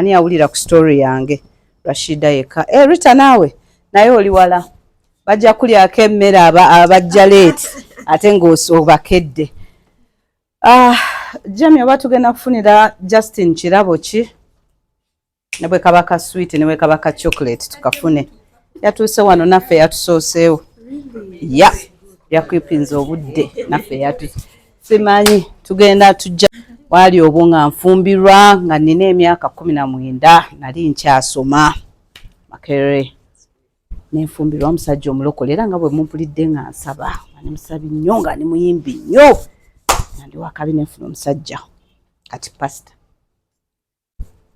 ani awulira ku story yange Rashida yeka Rita nawe naye oli wala bajja kulyako emmere abajja late ate ng'obakedde. Jamie oba tugenda kufunira Justin kirabo ki ne bwe kaba ka sweet ne bwe kaba ka chocolate tukafune. Yatuuse wano naffe yatusooseewo. Yakwipinza obudde naffe simanyi tugenda tujja wali obwo nga nfumbirwa nga nina emyaka 19 nali nkyasoma Makerere nenfumbirwa omusajja omulokole era nga bwe mumpulidde nga nsaba ne musabi nnyo nga ne muyimbi nnyo ndi wakabi nenfuna omusajja kati pastor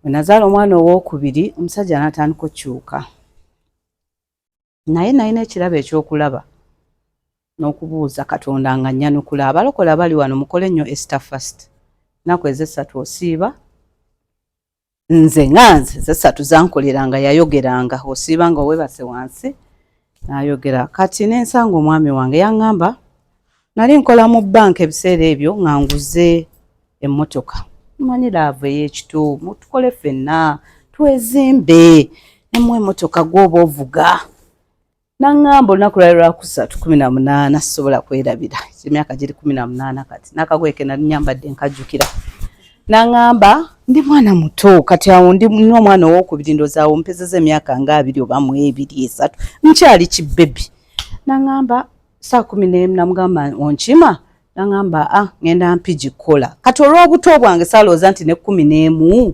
bwe nazaala omwana owookubiri omusajja n'atandika okyuka naye nalina ekirabo ekyokulaba n'okubuuza Katonda nga nnyanukula abalokole abali wano mukole nnyo Easter fast naku ez'essatu osiiba nze ez'essatu zankoleranga yayogeranga osiiba nga webase wansi n'ayogera kati n'ensanga omwami wange yaŋŋamba nali nkola mu banka ebiseera ebyo nga nguze emmotoka manyi laavu ey'ekitu mutukole ffenna twezimbe nemu emmotoka gw'oba ovuga naŋŋamba olunaku lwali lwakusatu 18 sisobola kwerabira emyaka giri 18 kati n'akagoye nali nyambadde nkajjukira naŋŋamba ndi mwana muto kati awo ndi omwana owookubiri ndowooza awo mpezeza emyaka nga 2 oba 2 3 nkyali kibebi naŋŋamba saa 11 namugamba onkima naŋŋamba ngenda mpigi kukola kati olw'obuto bwange saalowooza nti ne 11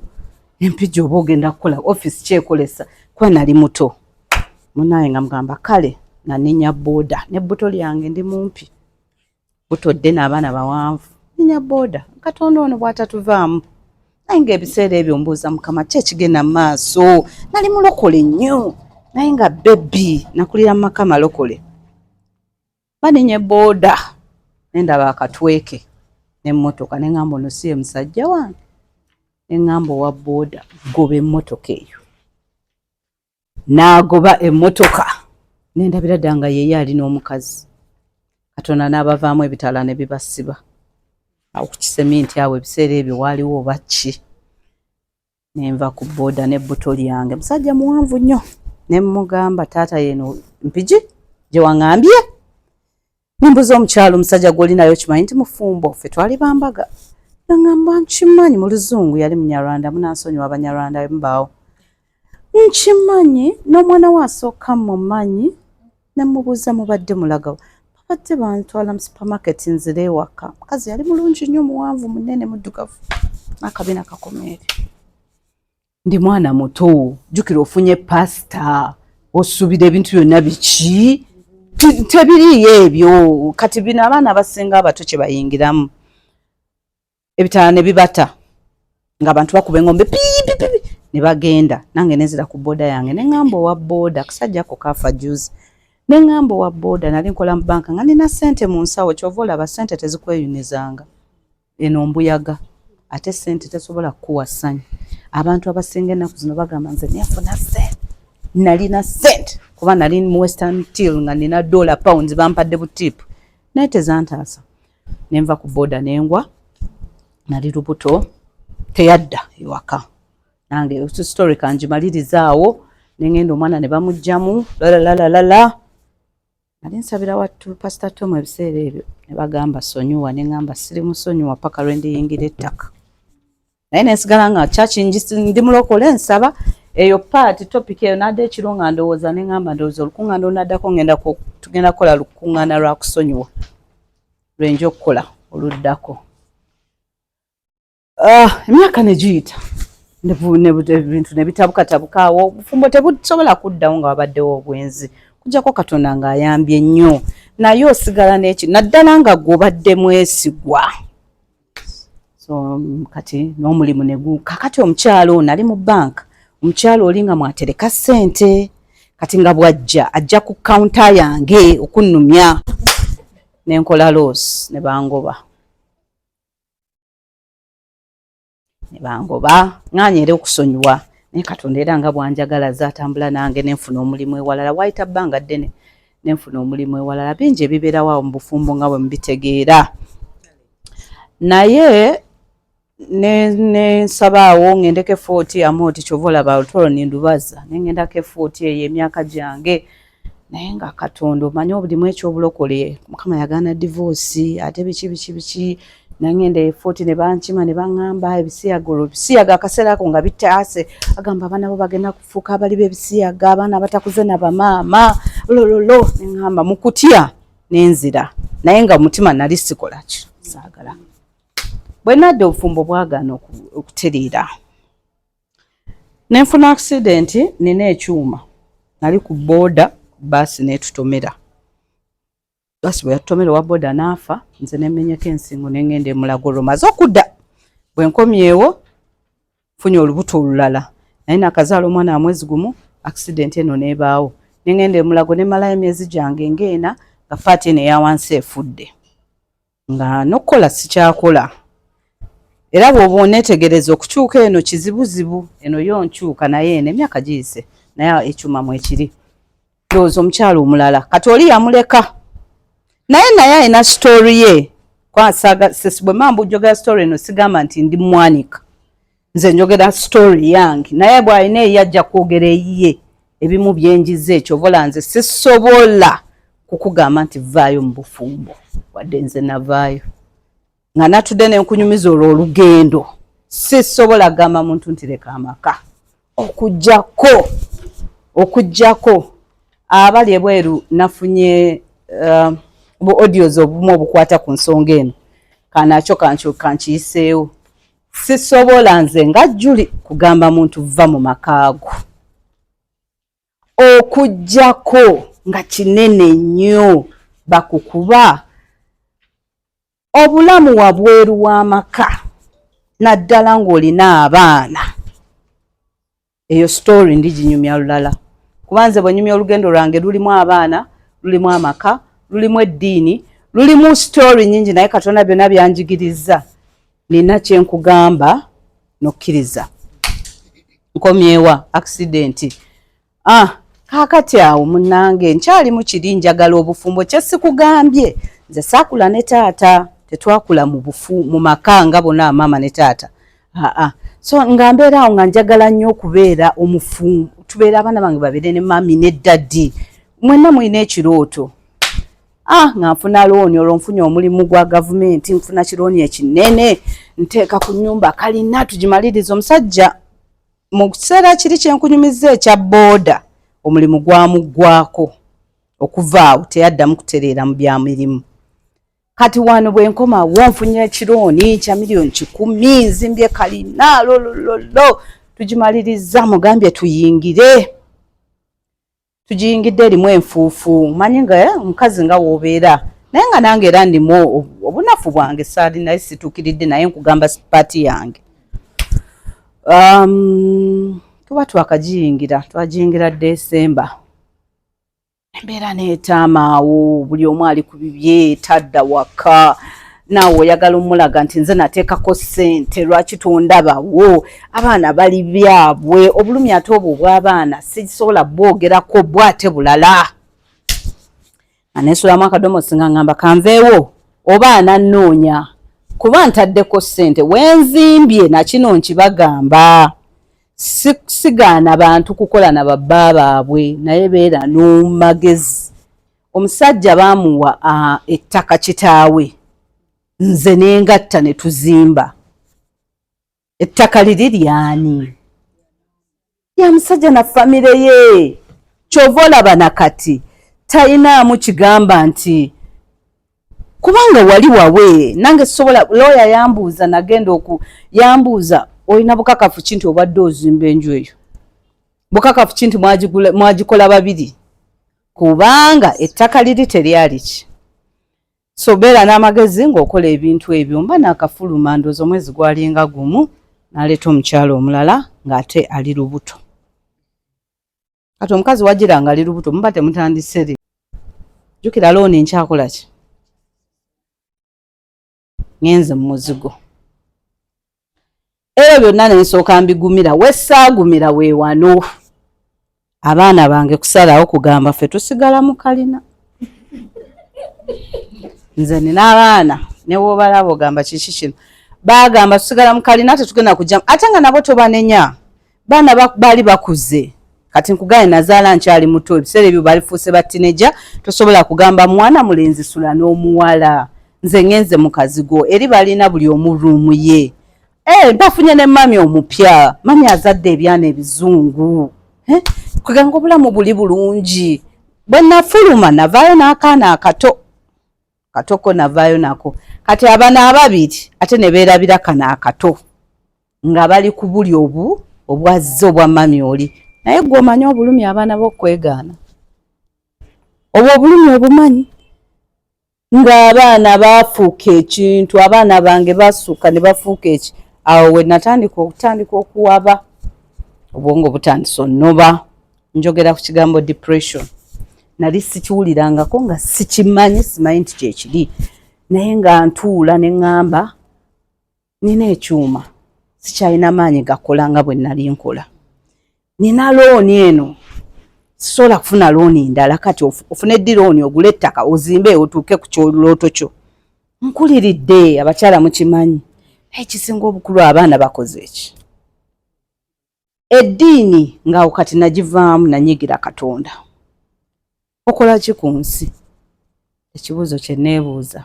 empigi oba ogenda kukola office kyekolesa kuba nali muto munaye nga mugamba kale naninya boda ne bbuto lyange ndi mumpi butodde n'abaana bawanvu ninya boda Katonda ono bw'atatuvaamu naye ng'ebiseera ebyo mbuuza Mukama ki ekigenda mu maaso nali mulokole nnyo naye nga bebi nakulira mu maka malokole baninya boda nendaba akatweke n'emmotoka neŋŋamba ono si ye musajja wange neŋŋamba owa boda goba emmotoka eyo n'agoba emmotoka nendabira ddala nga yeye ali n'omukazi Katonda n'abavaamu ebitala ne bibasiba awo ku kiseminti awo ebiseera ebyo waaliwo oba ki nenva ku boda n'ebbuto lyange musajja muwanvu nnyo ne mugamba taata yeno mpigi gye waŋŋambye nimbuza omukyalo omusajja gw'oli nayo kimanyi nti mufumbo ffe twali bambaga naŋŋamba nkimanyi mu luzungu yali munyarwanda munansonyiwa abanyarwanda mubaawo nkimanyi n'omwana we asooka mumanyi ne mubuuza mubadde mulagawo babadde bantwala mu supermarket nzire ewaka mukazi yali mulungi nnyo muwanvu munene muddugavu n'akabina kakomeere ndi mwana muto jjukira ofunye pasita osuubira ebintu byonna biki tebiriyo ebyo kati bino abaana abasinga abato kye bayingiramu ebitala ne bibata ng'abantu bakuba engombe piipipipi ne bagenda nange nezira ku boda yange neŋŋamba owa boda kasajja ko kafa juice neŋŋamba owa boda nali nkola mu banka nga nina ssente mu nsawo kyova olaba ssente tezikweyunizanga eno mbuyaga ate ssente tesobola kukuwa ssanyu abantu abasinga ennaku zino bagamba nze nefuna ssente nalina ssente kuba nali mu Western Till nga nina $pounds bampadde butiipu naye tezantaasa nenva ku boda nengwa nali lubuto teyadda ewaka nange story kanjimalirizaawo nengenda omwana ne bamugjamu lalalala nali nsabira wattu Pastor Tom ebiseera ebyo ne bagamba sonyiwa neŋŋamba siri musonyiwa paka lwe ndiyingira ettaka naye nensigala nga chachi ndi mulokole nsaba eyo part topic eyo nadde ekiro nga ndowooza neŋŋamba ndowooza olukuŋŋaana onaddako tugenda kukola lukuŋŋaana lwa kusonyiwa lwenja okukola oluddako emyaka ne giyita ebintu ne bitabukatabuka awo obufumbo tebusobola kuddawo nga wabaddewo obwenzi kujjako Katonda ng'ayambye nnyo naye osigala n'eki naddala nga gw'obadde mwesigwa so kati n'omulimu ne kakati omukyalo ono ali mu banka omukyalo oli nga mwatereka ssente kati nga bw'ajja ajja ku kawunta yange okunnumya nenkola loss ne bangoba ng'anyere okusonyiwa naye Katonda era nga bwanjagala zaatambula nange nenfuna omulimu ewalala wayita bbanga ddene nenfuna omulimu ewalala bingi ebibeerawo mu bufumbo nga bwe mubitegeera naye ne sabaawo ngendeke 40 amoti chovola ba utoro nindubaza nengendake 40 emyaka jange naye nga Katonda omanyi obulimu ekyobulokole Mukama yagana divorce ate biki nangende 40 ne bankima ne bangamba ebisiyaga akaseera ako nga bitaase agamba abana bo bagenda kufuuka abali b'ebisiyaga abaana batakuze na bamaama lololo ngamba mukutya nenzira naye nga mutima nali sikola ki saagala bwe nadde obufumbo bwagana okutereera nenfuna accident nina ekyuma nali ku boda basi netutomera basi bwe yatutomera wa boda naafa nze nemenyeko ensingo nengende Mulago maze okudda bwe nkomyewo funye olubuto olulala naye nakazaala omwana mwezi gumu accident eno nebaawo nengende Mulago nemalayo emyezi jange ngeena nga Faati ne yawansi efudde nga nokola sikyakola era bw'oba oneetegereza okukyuka eno kizibuzibu eno yo nkyuka naye eno emyaka giyise naye ekyuma mwe kiri ndowooza omukyalo omulala kati oli yamuleka naye alina story ye kwasaga bwe mambu njogera story eno sigamba nti ndi mwanika nze njogera story yange naye bw'alina eyajja kwogera eyiye ebimu byenjiza ekyo vola nze sisobola kukugamba nti vaayo mu bufumbo wadde nze navaayo nga natudde nenkunyumiza olwo olugendo sisobola gamba muntu nti leka amaka okujjako abali ebweru nafunye bu audios obumu obukwata ku nsonga eno kanakyo kankiyiseewo sisobola nze nga Juli kugamba muntu va mu makaago okujjako nga kinene nnyo bakukuba obulamu wabweru w'amaka naddala ng'olina abaana eyo story ndiginyumya lulala kubanze bwenyumya olugendo lwange lulimu abaana lulimu amaka lulimu eddiini lulimu story nyingi naye Katonda byonna byanjigiriza nina kyenkugamba nokkiriza nkomyewa accident kaakati awo munnange nkyali mu kiri njagala obufumbo kyesikugambye nze saakula ne taata tetwakula mu maka nga bona amaama ne taata so nga mbeera awo nga njagala nnyo okubeera omufumbo tubeera abaana bange babeere ne mami ne daddi mwenna mulina ekirooto nga nfuna looni olwo nfunye omulimu gwa gavumenti nfuna kirooni ekinene nteeka ku nnyumba kalina tugimaliriza omusajja mu kiseera kiri kyenkunyumiza ekya booda omulimu gwamuggwako okuva awo teyaddamu kutereera mu bya mirimu kati wano bwe nkoma wonfunye ekirooni kya miliyoni 10 nzimbye kalina lolololo tugimaliriza mugambye tugiyingidde erimu enfuufu manyi nga omukazi nga woobeera naye nga nange era ndimu obunafu bwange saali naye situukiridde naye nkugamba paati yange tuba twagiyingira Desemba embeera neetaamaawo buli omu ali ku bibye tadda waka naawe oyagala omulaga nti nze nateekako ssente lwaki tondabawo abaana bali byabwe obulumi ate obwo obw'abaana sisobola bwogerako bwate bulala aneesulamu akadomosi nga ngamba kanveewo oba anannoonya kuba ntaddeko ssente wenzimbye nakino nkibagamba sigaana bantu kukola na babba baabwe naye beera n'omagezi omusajja baamuwa ettaka kitaawe nze nengatta ne tuzimba ettaka liri lyani ya musajja na famire ye kyova olaba nakati tayinaamu kigamba nti kubanga wali wawe nange sobola lawyer yambuuza nagenda yambuuza olina bukakafu ki nti obadde ozimba enju eyo bukakafu ki nti mwagikola babiri kubanga ettaka liri teryali ki so beera n'amagezi ng'okola ebintu ebyo mba nakafuluma ndoozi omwezi gwalinga gumu n'aleeta omukyalo omulala ng'ate ali lubuto kati omukazi wagira nga ali lubuto muba temutandise jjukira looni nkyakola ki ngenze mu muzigo ebyo byonna nensooka mbigumira wessaagumira we wano abaana bange kusalawo kugamba ffe tusigala mu kalina nze nina abaana ne bw'obalaba ogamba kiki kino bagamba tusigala mu kalina ate tugenda kujja ate nga nabo tobanenya baana bali bakuze kati nkugaye nazaala nkyali muto ebiseera ebyo balifuuse ba teenager tosobola kugamba mwana mulenzi sula n'omuwala nze ngenze mukazi go eri balina buli omuruumu ye bafunye ne mami omupya mami azadde ebyana ebizungu kuganga obulamu buli bulungi bwe nafuluma navaayo n'akaana katoko navaayo nako kati abaana ababiri ate ne beerabira kana akato nga bali ku buli obwazze obwa mami oli naye gwe omanyi obulumi abaana b'okwegaana obwo obulumi obumanyi ng'abaana baafuuka ekintu abaana bange basukka ne bafuuka eki awo we natandika okuwaba obwongo butandise onnoba njogera ku kigambo depression nali sikiwulirangako nga sikimanyi simanyi nti kyekiri naye nga ntuula ne ŋŋamba nina ekyuma sikyalina maanyi gakola nga bwe nali nkola nina looni eno sisobola kufuna looni ndala kati ofune ddi looni ogule ettaka ozimbe otuuke ku kyolooto kyo nkuliridde abakyala mukimanyi ekisinga obukulu abaana bakoze eki eddiini ngaawo kati nagivaamu nanyigira Katonda okola ki ku nsi ekibuuzo kye neebuuza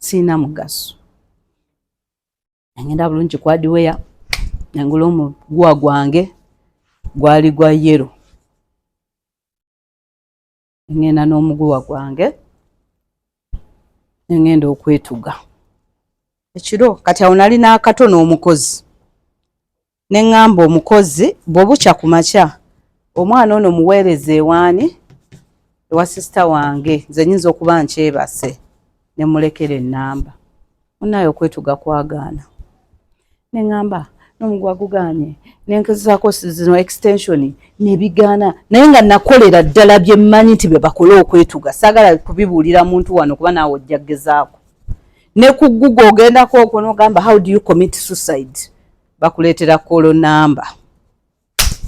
siina mugaso nagenda bulungi ku hardware nangula omuguwa gwange gwali gwa yero ngenda n'omuguwa gwange ngenda okwetuga ekiro kati awo nali n'akatono omukozi ne ŋŋamba omukozi bw'obukya ku makya omwana ono muweereza ewaani ewa sisita wange nze nnyinza okuba nkyebase ne mulekera ennamba munaye okwetuga kwagaana ne ŋŋamba n'omuguwa gugaanye nenkezesaako zino extension nebigaana naye nga nakolera ddala bye mmanyi nti bye bakola okwetuga saagala kubibuulira muntu wano kuba naawe ojja gezaako ne ku Google ogendako okwo n'ogamba how do you commit suicide bakuleetera kolo namba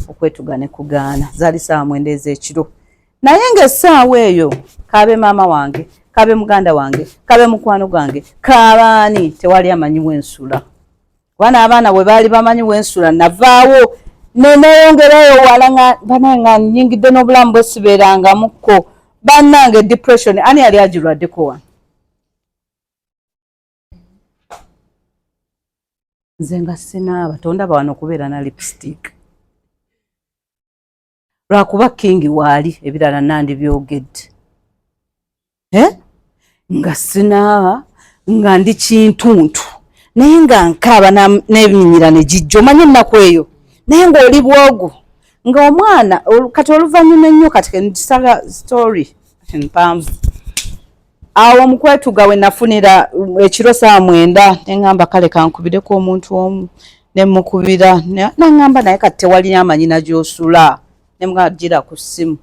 okwetuga ne kugaana zaali ssaawa 9 ez'ekiro naye ng'essaawa eyo kaabe maama wange kaabe muganda wange kaabe mukwano gwange kaabaani tewali amanyiwo ensula wana abaana bwe baali bamanyiwo ensula navaawo neneyongerayo wala banaye nga nnyingidde n'obulamu bwe sibeerangamukko bannange depression ani yali agirwaddeko wano nze nga sinaaba tondaba wano okubeera na lipstick lwakuba kingi waali ebirala nandibyogedde nga sinaaba nga ndi kintuntu naye nga nkaaba n'ebinyinyira ne gijja omanyi ennaku eyo naye ng'oli bwogu ng'omwana kati oluvannyuma ennyo kati kendisaga story mpanvu awo mukwetuga we nafunira ekiro ssaawa 9 ne ŋŋamba kale kankubireko omuntu omu ne mukubira naŋŋamba naye kati tewali amanyi na gy'osula ne mugagira ku ssimu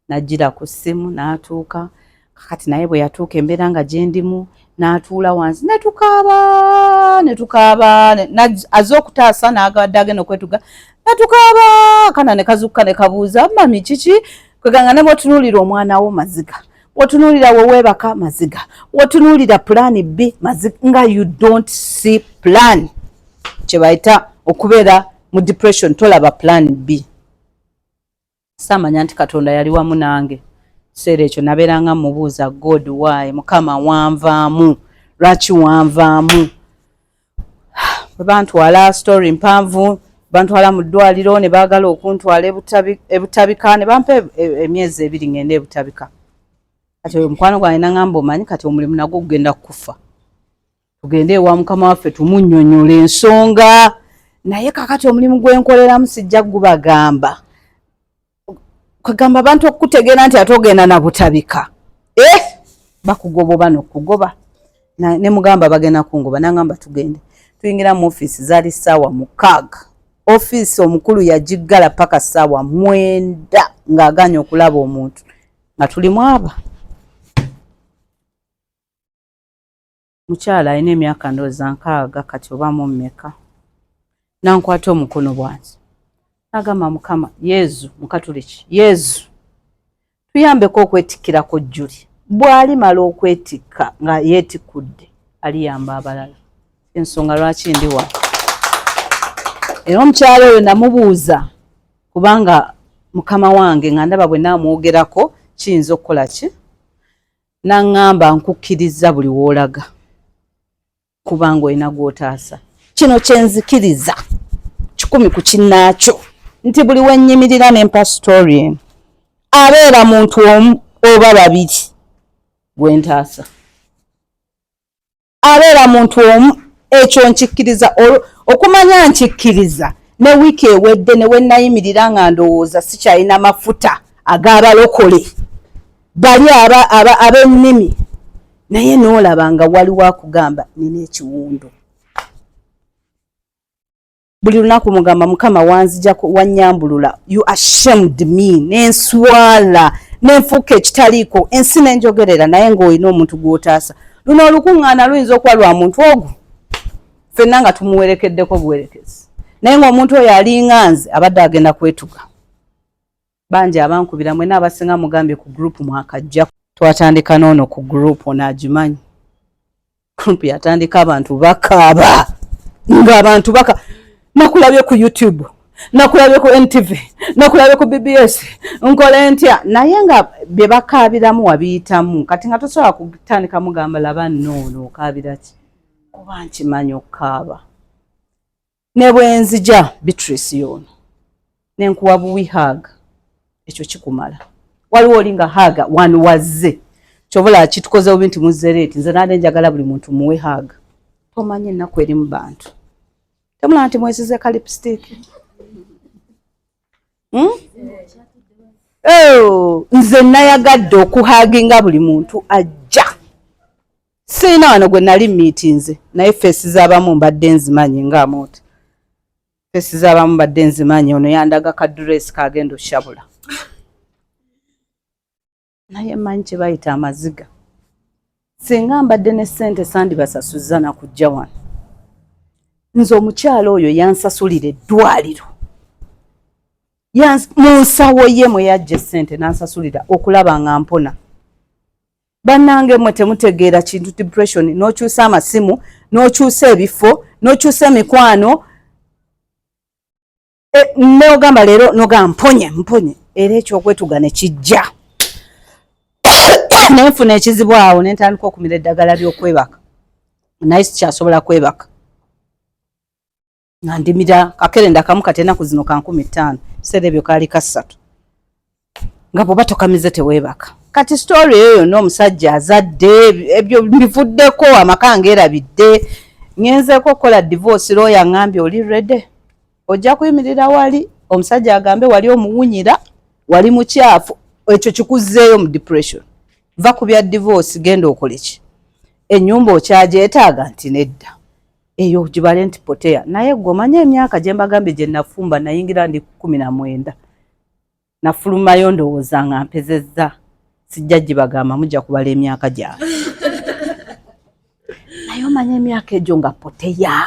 nagira ku ssimu n'atuuka kati naye bwe yatuuka embeera nga gye ndimu n'atuula wansi netukaaba azze okutaasa n'agadde agenda okwetuga netukaaba kana ne kazukka ne kabuuza mami kiki kweganga ne bw'otunuulira omwana wo maziga w'otunuulira we weebaka maziga w'otunuulira plan B maziga nga you don't see plan kye bayita okubeera mu depression tolaba plan B saamanya nti Katonda yali wamu nange kiseera ekyo nabeeranga mubuuza God why Mukama wanvaamu lwaki wanvaamu bwe bantwala story mpanvu bantwala mu ddwaliro ne baagala okuntwala ebutabika ne bampa emyezi 2 ngende ebutabika kati omukwano gwange naŋŋamba omanyi kati omulimu nagwo gugenda kufa tugende ewa Mukama waffe tumunnyonnyola ensonga naye kakati omulimu gwenkoleramu sijja gubagamba kwegamba abantu okutegeera nti ate ogenda na butabika bakugoba n'okugoba ne mugamba bagenda kungoba naŋŋamba tugende tuyingira mu ofiisi zaali ssaawa 6 ofiisi omukulu yagiggala paka ssaawa 9 ng'aganye okulaba omuntu nga tulimu aba mukyala alina emyaka ndowooza 6 kati oba mu mmeka nankwata omukono bwanzi nagamba Mukama Yezu mukatuliki Yezu tuyambeko okwetikkirako Juli bw'alimala okwetikka nga yeetikudde aliyamba abalala ensonga lwaki ndi wano. Era omukyalo oyo namubuuza kubanga mukama wange nga ndaba bwe naamwogerako kiyinza okukola ki, naŋŋamba nkukkiriza buli w'olaga kubanga olina gw'otaasa. Kino kyenzikiriza 100 ku kinnaakyo nti buli wenyimirira n'empa story eno abeera muntu omu oba babiri gwe ntaasa, abeera muntu omu. Ekyo nkikkiriza. Okumanya nkikkiriza ne wiiki ewedde ne wennayimirira nga ndowooza sikyalina mafuta ag'abalokole bali ab'ennimi, naye n'olaba nga waliwo akugamba nina ekiwundu. Buli lunaku mugamba Mukama wanzijako wannyambulula, you ashamed me, n'enswala n'enfuuka ekitaliiko, ensi n'enjogerera, naye ng'olina omuntu gw'otaasa. Luno olukuŋŋaana luyinza okuba lwa muntu ogwo ffenna nga tumuwerekeddeko buwerekezi, naye ng'omuntu oyo alinganze abadde agenda kwetuga. Bangi abankubira mwena abasinga mugambye ku group mwakajja twatandika n'ono ku group onaagimanyi. Group yatandika abantu bakaaba ng'abantu nakulabye ku YouTube, nakulabye ku NTV, nakulabye ku BBS, nkole ntya, naye nga bye bakaabiramu wabiyitamu. Kati nga tosobola kutandika mugamba laba noono okaabira ki, kuba nkimanyi okukaaba. Ne bwe nzija Beatrice yono nenkuwa buwi hug, ekyo kikumala. Waliwo olinga haga wanu wazze kyobola kitukoze obi nti muzzereeti nze nade njagala buli muntu muwe hug. Tomanyi ennaku eri mu bantu temula nti mwesize ka lipstick. Nze nayagadde okuhaginga buli muntu ajja. Sina wano gwe nali meetinze naye fesi z'abamu mbadde nzimanyi ng'amoota. Fesi z'abamu mbadde nzimanyi, ono yandaga ka dress kagenda oshabula. Naye manyi kye bayita amaziga. Singa mbadde ne ssente sandibasasuza na kujja wano. Nze omukyalo oyo yansasulira eddwaliro. Mu nsawo ye mwe yajja ssente n'ansasulira okulaba nga mpona. Bannange mmwe temutegeera kintu depression, n'okyusa amasimu, n'okyusa ebifo, n'okyusa emikwano. Neogamba leero noga mponye era ekyokwetuga ne kijja. Nenfuna ekizibu awo nentandika okumira eddagala ly'okwebaka. Naye sikyasobola kwebaka. Nga ndimira kakerenda kamu kati ennaku zino ka 15, biseera ebyo kaali ka 3. Nga bw'oba tokamize teweebaka. Kati story eyo n'omusajja azadde ebyo bivuddeko amaka ngeerabidde. Ngenzeeko okukola divorce lawyer ngambye oli ready? Ojja kuyimirira wali omusajja agambe wali omuwunyira, wali mukyafu, ekyo kikuzzeeyo mu depression. Va ku bya divorce genda okole ki? Ennyumba okyagyetaaga nti nedda. Eyo gibale nti potea. Naye gomanya emyaka gye mbagambye gye nafumba nayingira ndi 19. Nafulumayo ndowooza nga mpezezza. Sijja gibagamba mujja kubala emyaka gyabwe. Naye omanya emyaka egyo nga poteya.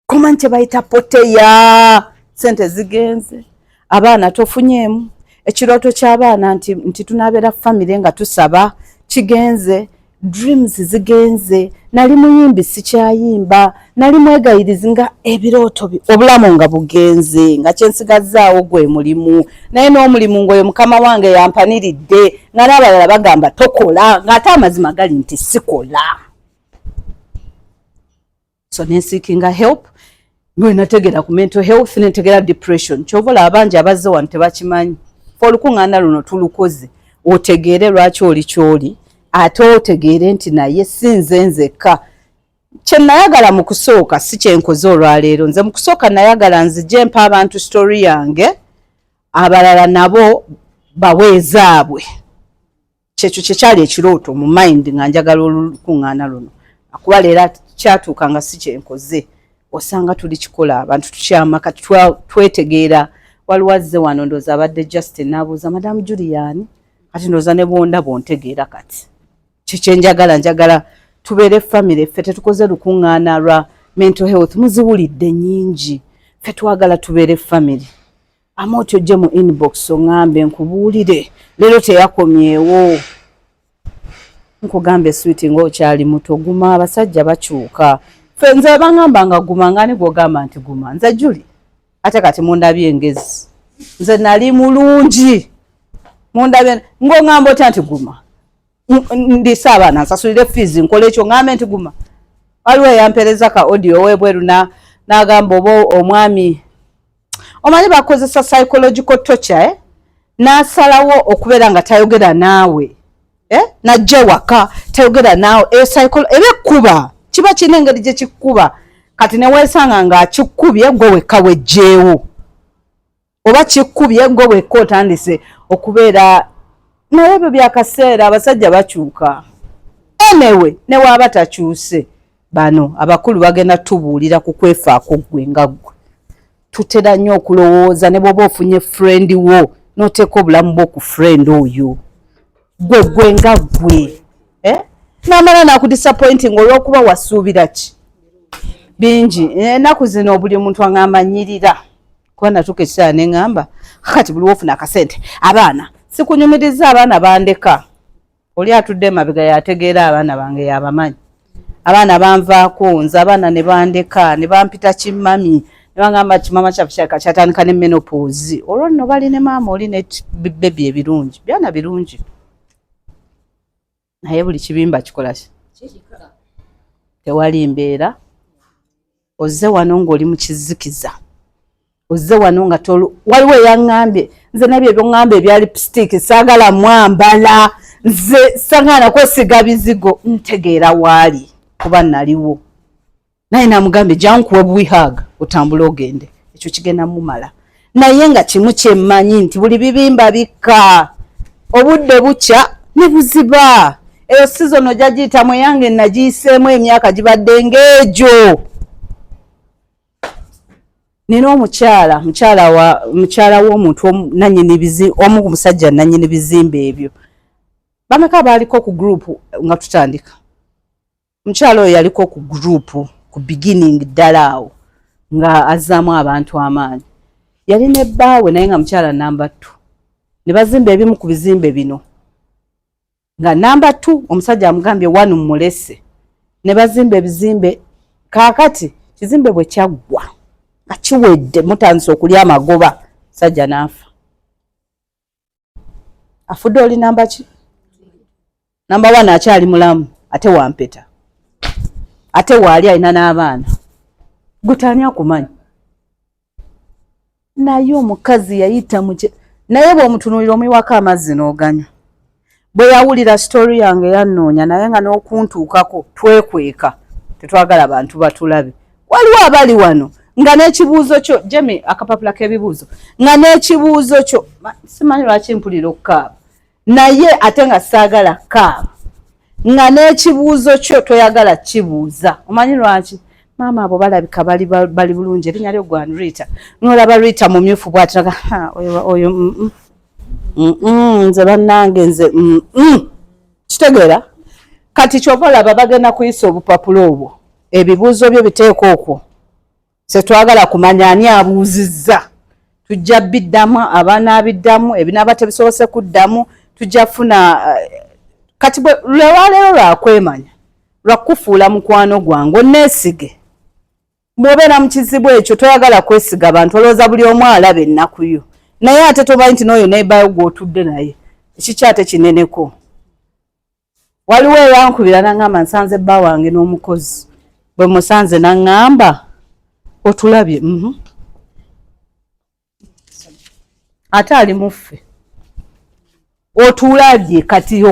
Komanyi kye bayita poteya. Sente zigenze. Abaana tofunyeemu. Ekirooto ky'abaana nti tunabeera family nga tusaba kigenze. Dreams zigenze. Nali muyimbi sikyayimba. Nali mwegayirizi nga ebirooto obulamu nga bugenze. Nga kyensigazaawo gwe mulimu. Naye n'omulimu ng'oyo mukama wange yampaniridde. Nga n'abalala bagamba tokola. Ng'ate amazima gali nti sikola. So nensikinga help. Ngwe nategera ku mental health nentegera depression. Kyovola abangi abazze wano tebakimanyi. Olukuŋŋaana luno tulukoze. Otegeere lwaki oli kyoli. Ate otegeere nti naye sinze nzekka. Kye nayagala mu kusooka si kyenkoze olwaleero. Nze mu kusooka nayagala nzije mpa abantu story yange. Abalala nabo baweezaabwe. Kyekyo kyekyali ekirooto mu mind nga njagala olukuŋŋaana luno. Akuba leero kyatuuka nga si kyenkoze. Osanga tuli kikola abantu tukyama kati twetegeera. Waliwo azze wano ndooza abadde Justin n'abuuza Madam Julian kati ndooza ne bonda bontegeera kati. Njagala tubeere family ffe tetukoze lukuŋŋaana lwa mental health muziwulidde nnyingi. Ffe twagala tubeere family. Amooti ojje mu inbox oŋŋambe nkubuulire leero teyakomyewo. nkugambe sweet ng'okyali muto guma abasajja bakyuka ffe nze bangamba nga guma ngani gw'ogamba nti guma nze Juli ate kati mundabye engezi nze nali mulungi mundabye ng'ongamba otya nti guma ndisa abaana nsasulire fees nkola ekyo ngambe nti guma waliwo eyampereza ka audio webweru n'agamba oba omwami omanyi bakozesa psychological torture n'asalawo okubeera nga tayogera naawe najja waka tayogera naawe eba ekkuba kiba kirina engeri gye kikkuba kati neweesanga ng'akikubye gwe wekka wejjeewo oba kikkubye gwe wekka otandise okubeera naye ebyo byakaseera abasajja bakyuka enewe ne waaba takyuse bano abakulu bagenda tubuulira ku kwefaako ggwe nga ggwe tutera nnyo okulowooza ne bw'oba ofunye friend wo n'oteeka obulamu bwo ku friend oyo gwe nga ggwe n'amala nakudisappointing olw'okuba wasuubira ki bingi ennaku zino buli muntu aŋŋamba nnyirira kuba natuuka ekiseera ne ŋŋamba kati buli wofuna akasente abaana sikunyumiriza abaana bandeka oli atudde emabega yategeera abaana bange yabamanyi abaana banvaako nze abaana ne bandeka ne bampita kimmami ne bangamba kimama kyaffe kyatandika ne menopause olwo nno bali ne maama oli ne bebi ebirungi byana birungi naye buli kibimba kikola ki tewali mbeera ozze wano ng'oli mu kizikiza ozze wano nga waliwo eyaŋŋambye nze nabyo ebyoŋŋamba ebya lipstick saagala mwambala nze sagaana kwesiga bizigo ntegeera waali kuba naliwo naye namugambye jankuwe bwihaga otambule ogende ekyo kigenda mumala naye nga kimu kyemmanyi nti buli bibimba bikka obudde bukya ne buziba eyo sizono jagiyitamu eyange nagiyiseemu emyaka gibadde ng'egyo nina mukyala w'omuntu omu ku musajja nannyini bizimbe ebyo bameka baaliko ku gurupu nga tutandika mukyala oyo yaliko ku gurupu ku beginning ddala awo nga azzaamu abantu amaanyi yali ne bbaawe naye nga mukyala namba 2 ne bazimba ebimu ku bizimbe bino nga namba 2 omusajja amugambye 1 mulese ne bazimba ebizimbe kaakati kizimbe bwe kyaggwa nga kiwedde mutandise okulya amagoba sajja n'afa afudde oli namba ki namba 1 akyali mulamu ate wampeta ate waali alina n'abaana gutani akumanyi naye omukazi yayita naye bw'omutunuulira omuyiwako amazzi n'oganywa bwe yawulira sitori yange yannoonya naye nga n'okuntuukako twekweka tetwagala bantu batulabe waliwo abali wano nga n'ekibuuzo kyo jemi akapapula k'ebibuuzo nga n'ekibuuzo kyo simanyi lwaki mpulira okukaaba naye ate nga saagala kaaba nga n'ekibuuzo kyo toyagala kibuuza omanyi lwaki maama abo balabika bali bulungi erinnya lyo gwani Rita n'olaba Rita mumyufu bw'atiraga oyo nze bannange nze kitegeera kati kyova olaba bagenda kuyisa obupapula obwo ebibuuzo byo biteeka okwo setwagala kumanya ani abuuzizza tujja biddamu abaana abiddamu ebinaaba tebisobose kuddamu tujja funa kati lwewaleero lwakwemanya lwakufuula mukwano gwange onneesige bw'obeera mu kizibu ekyo toyagala kwesiga abantu olowooza buli omu alaba ennaku yo naye ate tomanyi nti n'oyo neebayo gw'otudde naye ekikyate kineneko waliwo eyankubira n'aŋŋamba nsanze bba wange n'omukozi bwe musanze n'aŋŋamba otulabye ate ali muffe otulabye kati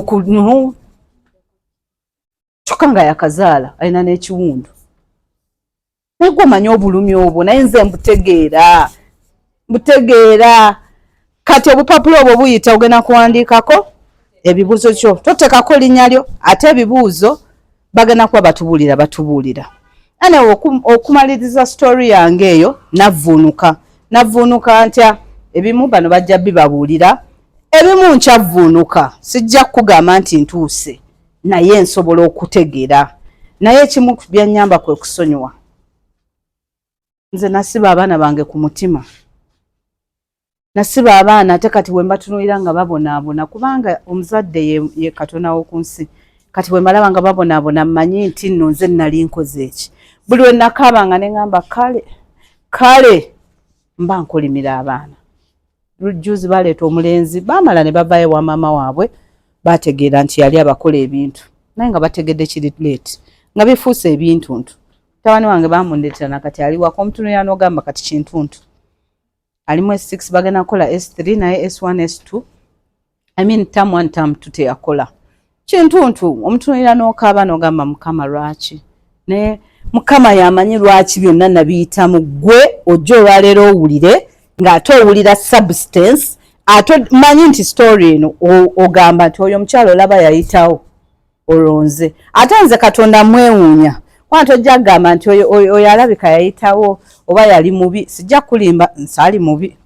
kyokka nga yakazaala alina n'ekiwundu naye gwe omanyi obulumi obwo naye nze mbutegeera kati obupapula obwo buyita ogenda kuwandiikako ebibuuzo kyo toteekako linnya lyo ate ebibuuzo bagenda kuba batubuulira ane okumaliriza sitori yange eyo navvuunuka ntya ebimu bano bajja bibabuulira ebimu nkyavvuunuka sijja kugamba nti ntuuse naye nsobola okutegeera naye ekimu byannyamba kwe kusonyiwa nze nasiba abaana bange ku mutima nasiba abaana ate kati we mbatunuulira nga babonaabona kubanga omuzadde ye Katonda w'oku nsi kati bwe malaba nga babonaabona mmanyi nti nno nze nali nkoze eki. Buli we nakaabanga ne ngamba kale mba nkolimira abaana. Juzi baleeta omulenzi baamala ne bavaayo wa maama waabwe bategeera nti yali abakola ebintu naye nga bategedde kiri leeti nga bifuuse ebintuntu. Mutabani wange bamundeetera nakati ali waka omutunuulira n'ogamba kati kintuntu. Alimu S6 bagenda kukola S3 naye S1 S2 term 1 term 2 teyakola. Kintuntu omutunuulira n'okaaba n'ogamba Mukama lwaki? Ne Mukama yamanyi lwaki byonna nabiyitamu gwe ojja olwaleero owulire ng'ate owulira substance ate manyi nti story eno ogamba nti oyo omukyalo olaba yayitawo olonze ate nze Katonda mwewuunya kwani tojja kugamba nti oyo alabika yayitawo oba yali mubi. Sijja kulimba nsaali mubi,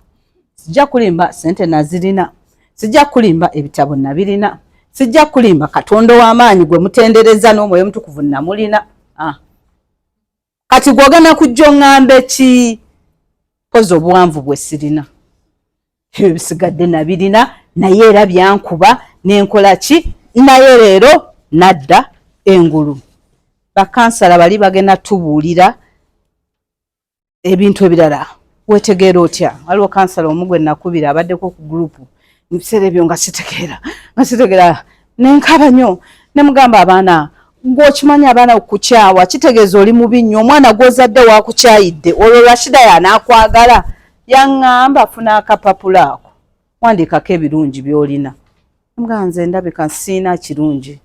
sijja kulimba sente nazirina, sijja kulimba ebitabo nabirina, sijja kulimba Katonda w'amaanyi gwe mutendereza n'omwoyo mutukuvu namulina. Kati gwogenda kujja oŋŋambe ki? Pozi obuwanvu bwe sirina, ebyo bisigadde nabirina naye era byankuba n'enkola ki? Naye leero nadda engulu. Bakansala bali bagenda tubuulira ebintu ebirala. Wetegeera otya? Waliwo kansala omu gwe nakubira abaddeko ku gurupu ebiseera ebyo nga sitegeera nenkaba nnyo ne mugamba abaana ng'okimanyi abaana okukyawa kitegeeza oli mubi nnyo, omwana gw'ozadde waakukyayidde olwo Rashida y'anaakwagala. Yaŋŋamba funa akapapula ako wandiikako ebirungi by'olina. Mugamba nze ndabika siina kirungi.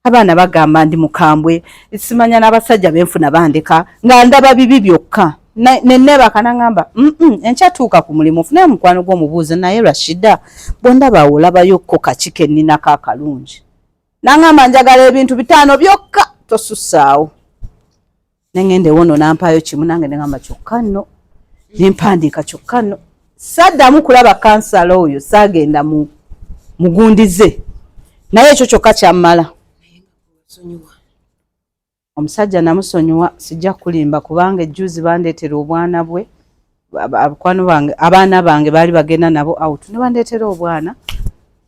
Abaana bagamba ndi mukambwe simanya n'abasajja benfuna bandeka nga ndaba bibi byokka. Nenneebaka n'aŋŋamba enkyatuuka ku mulimu ofunayo mukwano gw'omubuuze naye Rashida bw'ondaba olabayokko kakike nninako akalungi. N'aŋŋamba njagala ebintu 5 byokka tosussaawo. Nengende wono nampaayo kimu nange neŋŋamba kyokka nno nempandiika kyokka nno. Saddamu kulaba kansala oyo saagenda mugundize naye ekyo kyokka kyammala. Omusajja namusonyiwa sijja kulimba kubanga ejjuzi bandeetera obwana bwe abaana bange baali bagenda nabo out ne bandeetera obwana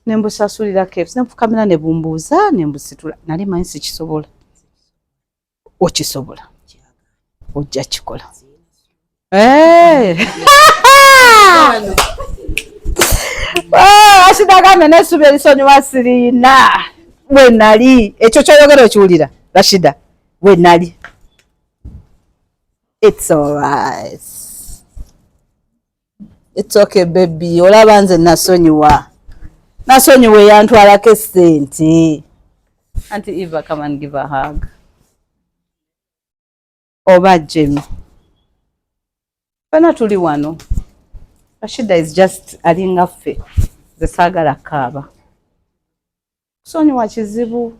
ne mbusasulira KFC ne nfukamira ne bumbuuza ne mbusitula. Nali manyi sikisobola. Okisobola ojja kikola. Rashida agambe n'essubi erisonyiwa sirina we nali. Ekyo kyoyogera okiwulira Rashida? We nali. It's alright. It's okay baby. Olaba nze nasonyiwa yantwalako essente. Auntie Eva, come and give a hug. Oba Jimmy. Fena tuli wano. Rashida is just alinga ffe. Ze saagala kaaba. Kusonyiwa kizibu.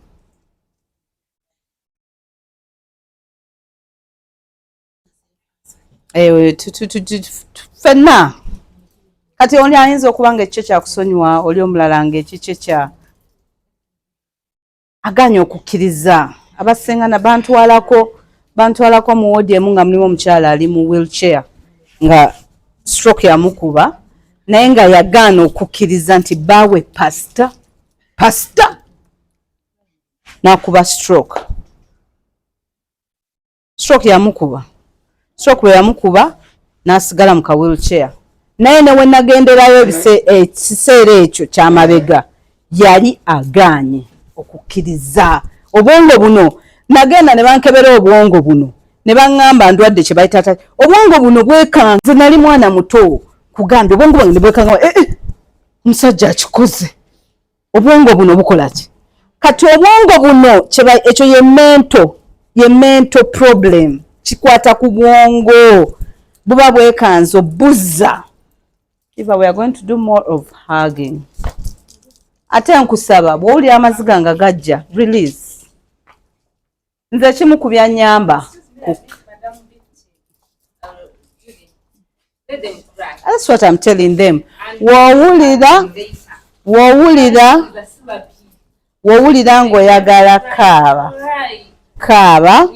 Fenna. Kati oli ayinza okuba nga ekyo kyakusonyiwa oli omulala ng'ekikyo kya aganya okukkiriza. Abasengana bantwalako mu wodi emu nga mulimu omukyala ali mu wheelchair nga stroke yamukuba naye nga yagaana okukkiriza nti baawe pasita n'akuba stroke yamukuba. Stroke bwe yamukuba n'asigala mu ka wheelchair. Naye ne we nagenderayo ekiseera ekyo ky'amabega yali agaanye okukkiriza. Obwongo buno nagenda ne bankebera obwongo buno ne baŋŋamba ndwadde kye bayita obwongo buno bwekanze. Nze nali mwana muto kugambye obwongo bwange ne bwekanga omusajja akikoze. Obwongo buno bukola ki? Kati obwongo buno ekyo ye mental problem. Kikwata ku bwongo buba bwekanze obuzza. Eva, we are going to do more of hugging. Ate nkusaba bw'owulira amaziga nga gajja release. Nze kimu ku byanyamba. That's what I'm telling them. Wowulira ng'oyagala kaaba.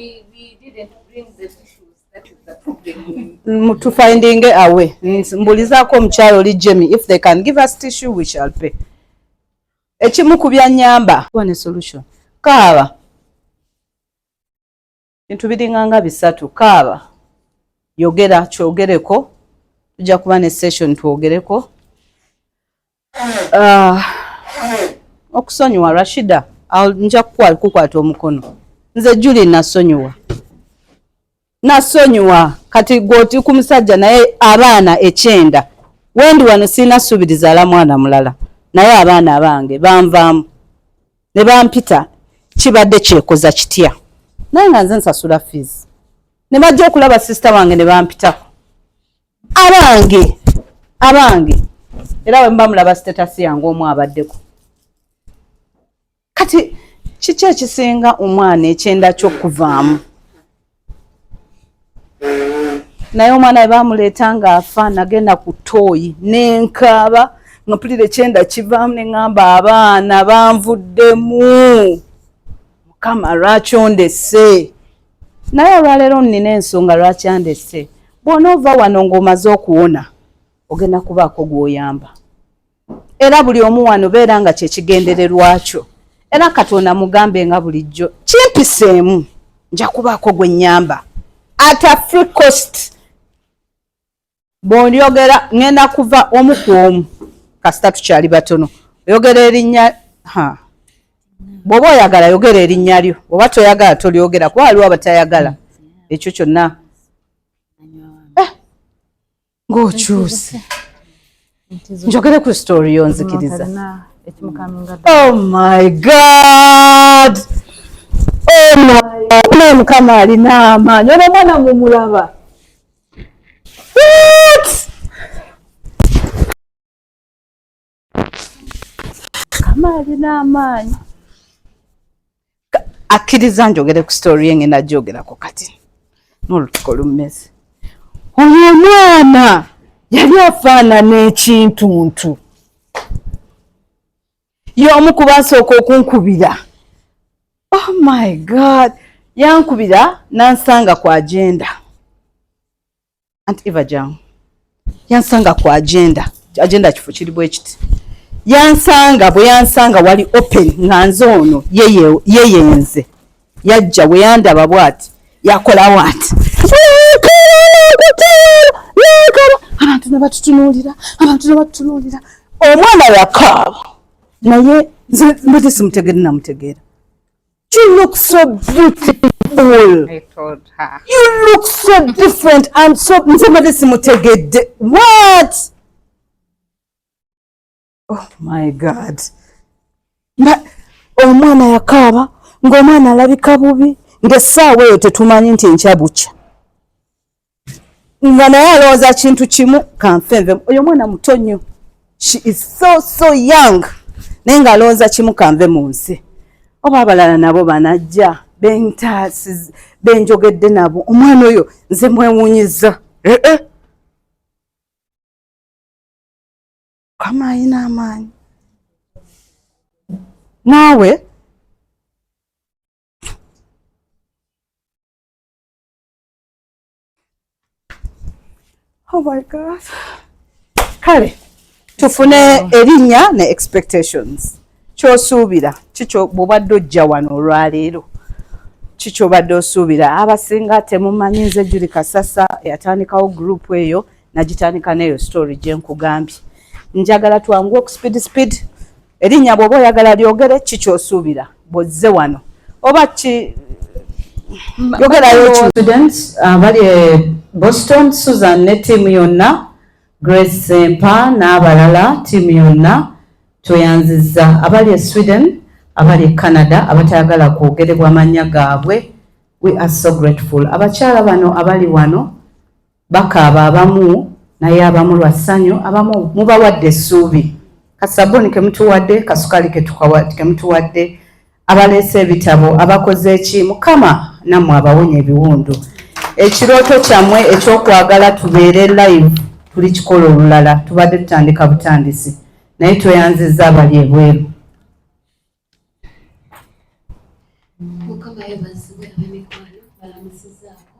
To finding a way. Mbulizaako omukyalo oli Jamie. If they can give us tissue, we shall pay. Ekimu ku byanyamba. One solution. kaaba bintu biringanga bisatu. Kaaba, yogera kyogereko, tujja kuba ne session twogereko. Okusonyiwa Rashida, nja kukwata omukono. Nze Julie nasonyiwa kati goti ku musajja naye abaana 9 wendi wano sina subiriza ala mwana mulala naye abaana abange banvaamu ne bampita kibadde kyekoza kitya naye nga nze nsasula fees ne bajja okulaba sister wange ne bampitako abange era we mba mulaba status yange omu abaddeko. Kati kiki ekisinga omwana ekyenda ky'okuvaamu? Naye omwana bamuleeta ng'afa, nagenda ku ttooyi nenkaaba nga mpulira ekyenda kivaamu ne ŋŋamba abaana banvuddemu, Mukama lwaki ondese? Naye olwaleero nnina ensonga lwaki andese. Bw'onoova wano ng'omaze okuwona ogenda kubaako gw'oyamba, era buli omu wano beera nga kyekigendererwa kyo, era Katonda mugambe nga bulijjo kimpiseemu nja kubaako gwe nnyamba at a free cost. Bw'oyogera ngenda kuva omu ku omu kasita tukyali batono oyogera erinnya bw'oba oyagala yogera erinnya lyo, bw'oba toyagala tolyogera kuba waliwo abatayagala ekyo kyonna ng'okyuse. Njogere ku story yonzikiriza. Oh my God! Oh my God! Mukama alina amaanyi. Ono mwana mumulaba. What? Mukama alina amaanyi. Akkiriza njogere ku story ye ngenda gyogerako kati. N'olutuko lummeze. Oyo omwana yali afaanana ekintuntu. Y'omu ku basooka okunkubira. Oh my God! Yankubira nansanga ku agenda. Anti Eva Jang. Yansanga ku agenda. Agenda kifo kiri bwe kiti. Bwe yansanga wali open nga nze ono yeyenze. Yajja we yandaba bw'ati. Yakola wati. Abantu ne batutunuulira. Omwana yakaaba. Naye nze simutegere namutegeera. You look so beautiful. I told her. You look so different. I'm so nze simutegedde. What? Oh my God. Omwana yakaaba ng'omwana alabika bubi ng'essaawa eyo tetumanyi nti enkya bukya. Nga naye alowooza kintu kimu kanfenve. Oyo mwana muto nnyo. She is so young. Naye ng'alowooza kimu kanve mu nsi. Oba abalala nabo banajja bentaasi benjogedde nabo. Omwana oyo nze mwewuunyiza. Kama ayina amaanyi. Naawe oh my God. Kale tufune erinnya ne expectations. Ky'osuubira kikyo bw'obadde ojja wano olwaleero kiki obadde osuubira. Abasinga temumanyi nze Julie Kasasa yatandikawo group eyo nagitandika n'eyo story gye nkugambye. Njagala twangu speed erinnya bw'oba oyagala lyogere kiki osuubira bw'ozze wano oba yogerayo students bali Boston, Susan ne tiimu yonna, Grace Mpa n'abalala tiimu yonna tweyanzizza. Abali Sweden, abali Canada, abatayagala kwogerebwa amannya gaabwe, we are so grateful. Abakyala bano abali wano bakaaba abamu naye abamu lwa ssanyu, abamu mubawadde essuubi. Kasabuni ke mutuwadde, kasukali ke mutuwadde, abaleese ebitabo, abakoze eki, Mukama nammwe abawonye ebiwundu. Ekirooto kyammwe ekyokwagala tubeere live tuli kikola olulala tubadde tutandika butandisi naye tweyanzizza abali ebweru. Mukama yeebazibwe ab'emikwano balamusizaako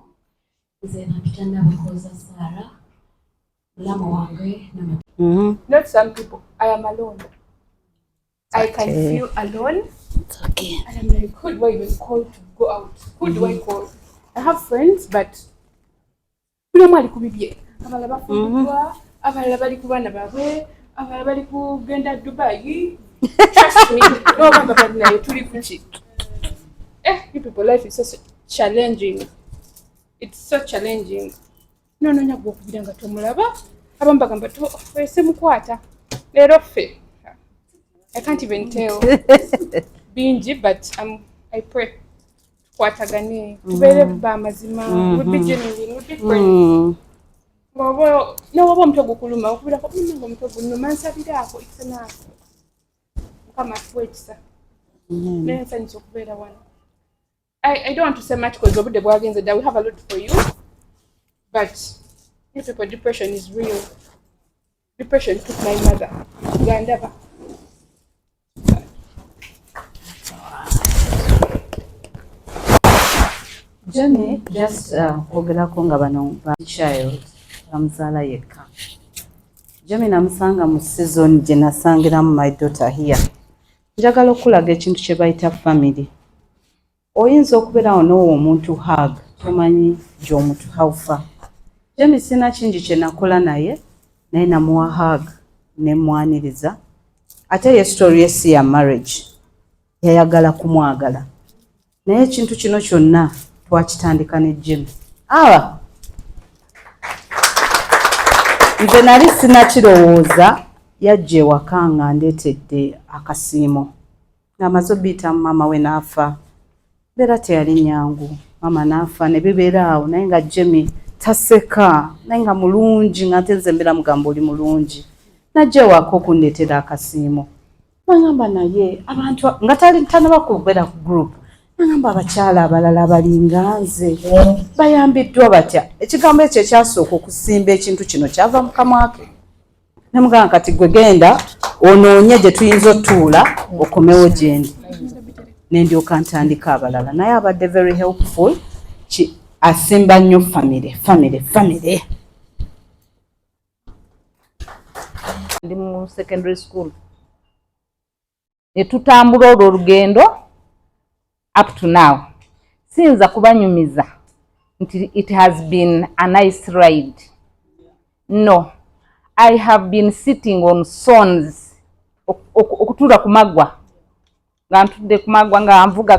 nze napitanda bukoza Sara mulamu wange Not some people. I am alone. I can feel alone It's okay. And I'm like, who do I even call to go out? Who do I call? I have friends, but buli omu ali ku bibye. Abalala bafumbirwa, abalala bali ku baana baabwe, abalala bali kugenda Dubai. Trust me, no one but naye tuli kuki. You people life is so challenging. It's so challenging. No nyagwa okubira nga tomulaba. Abamu bagamba to wese mukwata. Leero ffe. I can't even tell. Bingi, but I pray. Kwatagane. Tubere ba mazima. Would be genuine. Would be friends. Waba omutwe kuluma okubira ko ngo omutwe gunuma nsabirako isanako. Kama kwetsa. Nsanyisa okubeera wano. I don't want to say much because over the bargains that we have a lot for you. But you people, depression is real. Depression took my mother. Gandava. Jenny, just ogerako nga bano ba child bamuzaala yekka. Jenny namusanga mu season gye nasangiramu my daughter here. Njagala okulaga ekintu kye bayita family. Oyinza okubeerawo n'owo omuntu hug tomanyi gy'omuntu hawufa. Jenny sina kingi kye nakola naye namuwa hug ne mwaniriza. Ate ye story esi ya marriage yayagala kumwagala. Naye ekintu kino kyonna twakitandika ne Jimmy. Nze nali sinakirowooza yajja ewaka nga ndeetedde akasiimo. Ng'amaze obiyita mama we n'afa. Mbeera teyali nyangu. Mama n'afa ne bibeera awo naye nga Jimmy taseka naye nga mulungi ng'ate nze mbeera mugamba oli mulungi. Najja ewaka okundeetera akasiimo. Nagamba naye abantu nga tanaba kubeera ku group. Nagamba abakyala abalala balinga nze bayambiddwa batya. Ekigambo ekyo ekyasooka okusimba ekintu kino kyava mu kamwa ke. Ne mugamba kati gwe genda onoonye gye tuyinza otuula okomewo gye ndi. Ne ndyoka ntandika abalala naye abadde very helpful. Asimba nnyo family. Ndi mu secondary school. Netutambula olwo olugendo up to now. Sinza kubanyumiza nti it has been a nice ride. No. I have been sitting on swans okutuula ku maggwa. Nga ntudde ku maggwa nga nvuga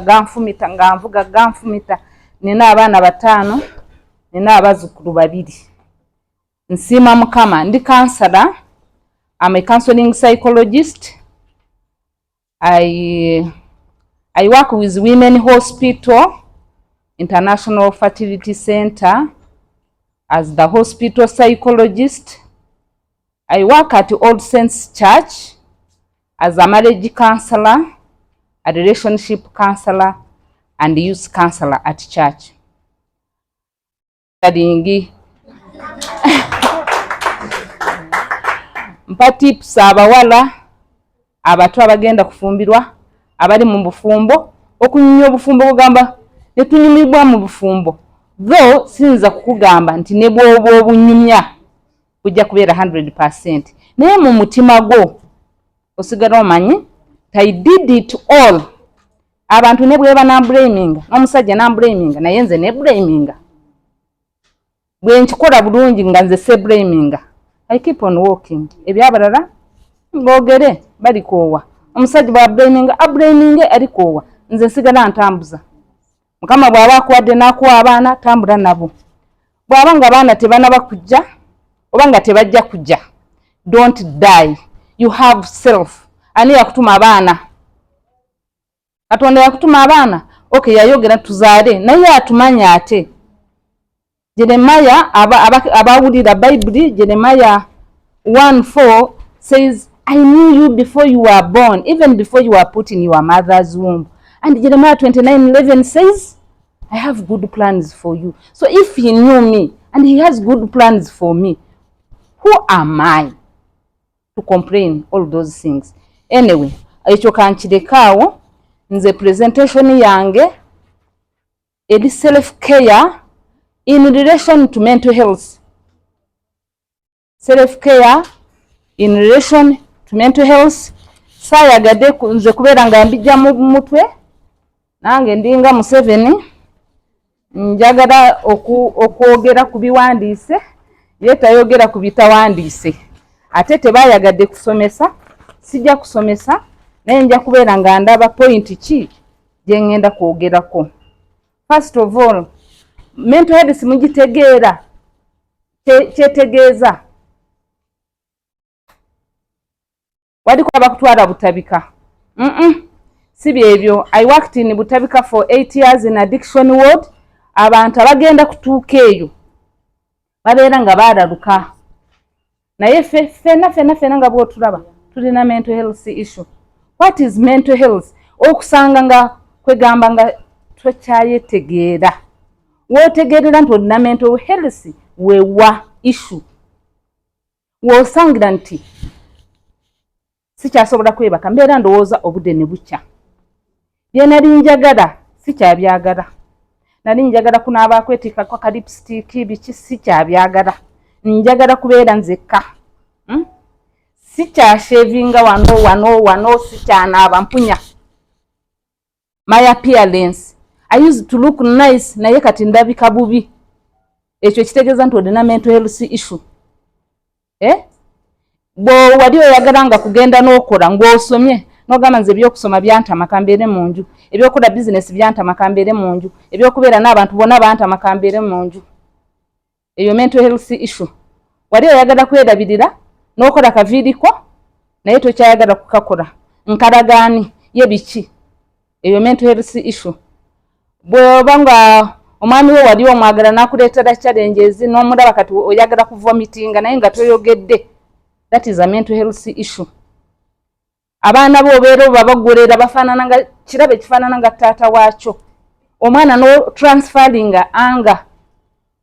ganfumita. Nina abaana 5, nina abazzukulu 2. Nsiima Mukama, ndi counselor. I'm a counseling psychologist. I work with Women Hospital, International Fertility Center, as the hospital psychologist. I work at Old Saints Church as a marriage counselor, a relationship counselor, and youth counselor at church. Mpa tips abawala abato abagenda kufumbirwa abali mu bufumbo okunyumya obufumbo kugamba netunyumibwa mu bufumbo. Though sinza kukugamba nti ne bw'oba obunyumya kujja kubeera 100%. Naye mu mutima gwo osigala omanyi I did it all. Abantu ne bweba namblaminga, omusajja namblaminga naye nze ne blaminga. Bwe nkikola bulungi nga nze se blaminga. I keep on walking. Ebyabalala ngogere bali kowa. Omusajja bwa blaminga ali kowa. Nze nsigala ntambuza. Mukama bwaba akuwadde n'akuwa abaana tambula nabo. Bwaba nga abaana tebanaba kujja oba nga tebajja kujja. Don't die. You have self. Ani yakutuma abaana. Katonda yakutuma abaana. Okay, yayogera tuzaale naye atumanya ate. Jeremiah abawulira Bible, Jeremiah 1:4 says, I knew you before you were born, even before you were put in your mother's womb. And Jeremiah 29:11 says, I have good plans for you. So if he knew me and he has good plans for me, who am I to complain all those things? Anyway, ekyo kankirekawo nze presentation yange eri self care in relation to mental health. Self care in relation to mental health, sayagadde nze kubeera nga mbijja mu mutwe nange ndinga Museveni njagala okwogera ku biwandiise ye tayogera ku bitawandiise ate tebayagadde kusomesa sijja kusomesa naye nja kubeera nga ndaba point ki gye ngenda kwogerako. First of all, mental health mugitegeera kyetegeeza waliko abakutwala butabika si byebyo. I worked in butabika for 8 years in addiction ward. Abantu abagenda kutuuka eyo babeera nga baalaluka naye fena nga bwotulaba tulina mental health issue. What is mental health? Okusanga nga kwegamba nga twekyayetegeera wotegeerera nti olina mental health wewa issue wosangira nti sikyasobola kwebaka mbeera ndowooza obudde ne bukya bye nali njagala sikyabyagala nali njagala kunaaba kwetikako ka lipstick biki sikyabyagala njagala kubeera nzekka sikyashevinga wano sikyanaaba mpunya my appearance. I used to look nice naye kati ndabika bubi. Ekyo kitegeeza nti olina mental health issue. Bo wali oyagala nga kugenda n'okola ng'osomye n'ogamba nze ebyokusoma byantama kambeere mu nju, ebyokola business byantama kambeere mu nju, ebyokubeera n'abantu bonna bantama kambeere mu nju. Eyo mental health issue. Wali oyagala kwerabirira n'okola kaviiriko naye tokyayagala kukakola nkalagaani ye biki. Eyo mental health issue. Bw'oba nga omwami we wali omwagala n'akuleetera challenges n'omulaba kati oyagala kuvomitinga naye nga toyogedde, that is a mental health issue. Abaana bo obeera babagolera bafaanana nga kirabe kifaanana nga taata waakyo. Omwana no transferring anger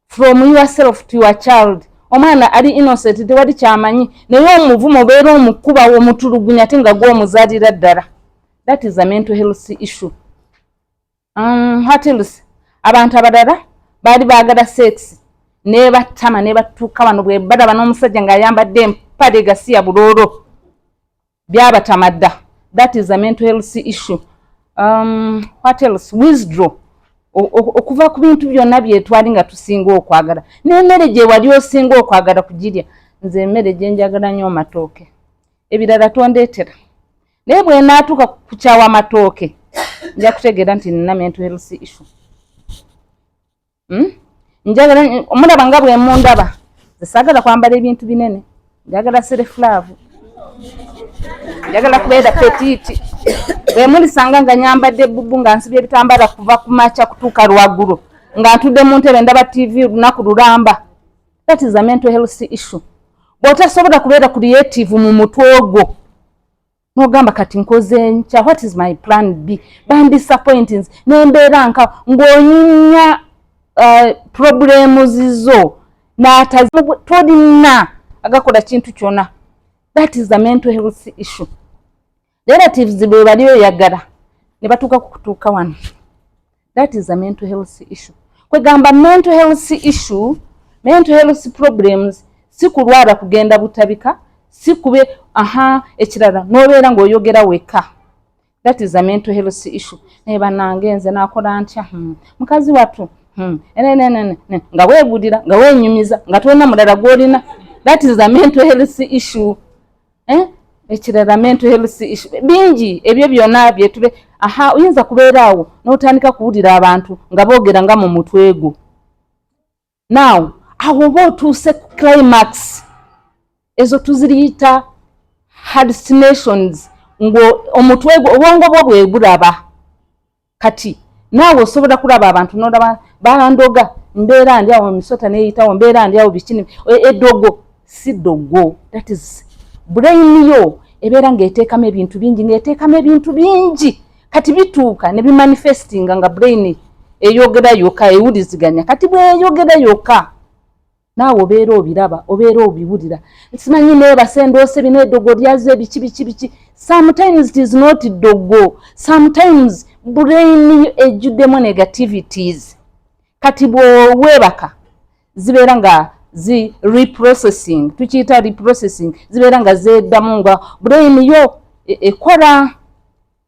from yourself to your child. Omwana ali innocent tewali kyamanyi naye omuvumo obeera omukuba omutulugunya ate nga gw'omuzaalira ddala. That is a mental health issue. What else? Abantu abalala baali baagala sex ne batama ne batuuka wano bwe balaba n'omusajja ng'ayambadde empale gasi ya buloolo byabatamada. That is a mental health issue. What else? Withdraw. Okuva ku bintu byonna byetwali nga tusinga okwagala n'emmere gye wali osinga okwagala kugirya. Nze emmere gye njagala nnyo amatooke, ebirala tondeetera. Naye bwe naatuuka ku kyawa amatooke nja kutegeera nti nina mental health issue. Njagala omulaba nga bwe mundaba saagala kwambala ebintu binene, njagala self love, njagala kubeera petite. Bwe mulisanga nga nyambadde bbubu nga nsibye ebitambala kuva ku makya kutuuka lwaggulu nga ntudde mu ntebe ndaba TV lunaku lulamba. That is a mental health issue. Bw'otasobola kubeera creative mu mutwe ogwo n'ogamba kati nkoze nkya, what is my plan B? Disappointings n'embeera nka ng'onyinya problems zo tolina agakola kintu kyonna. That is a mental health issue. Relatives bwe bali oyagala ne batuuka kukutuuka wano. That is a mental health issue. Kwegamba mental health issue, mental health problems si kulwala kugenda butabika, si kube ekirala n'obeera ng'oyogera wekka. That is a mental health issue. Naye bannange nze naakola ntya mukazi wattu nga weegulira nga weenyumiza nga tolina mulala gw'olina. That is a mental health issue. Ekirala mental health issue bingi ebyo byonna byetube. Oyinza kubeera awo n'otandika kuwulira abantu nga boogera nga mu mutwe gwo. Now awo oba otuuse climax ezo tuziriyita hallucinations omutwe gwo obwongo bwo bwe bulaba. Kati naawe osobola kulaba abantu n'olaba bandoga mbeera ndi awo emisota neeyitawo mbeera ndi awo bikini eddogo si ddogo. That is brain yo ebeera ng'eteekamu ebintu bingi kati bituuka ne bimanifestinga nga brain eyogera yokka ewuliziganya. Kati bweyogera yokka naawe obeera obiraba obeera obiwulira. Simanyi neebasendoose bino eddogo lyaze biki. Sometimes it is not ddogo, sometimes brain ejjuddemu negativities. Kati bw'oweebaka zibeera nga reprocessing, tukiyita reprocessing, zibeera nga zeeddamu nga brain yo ekola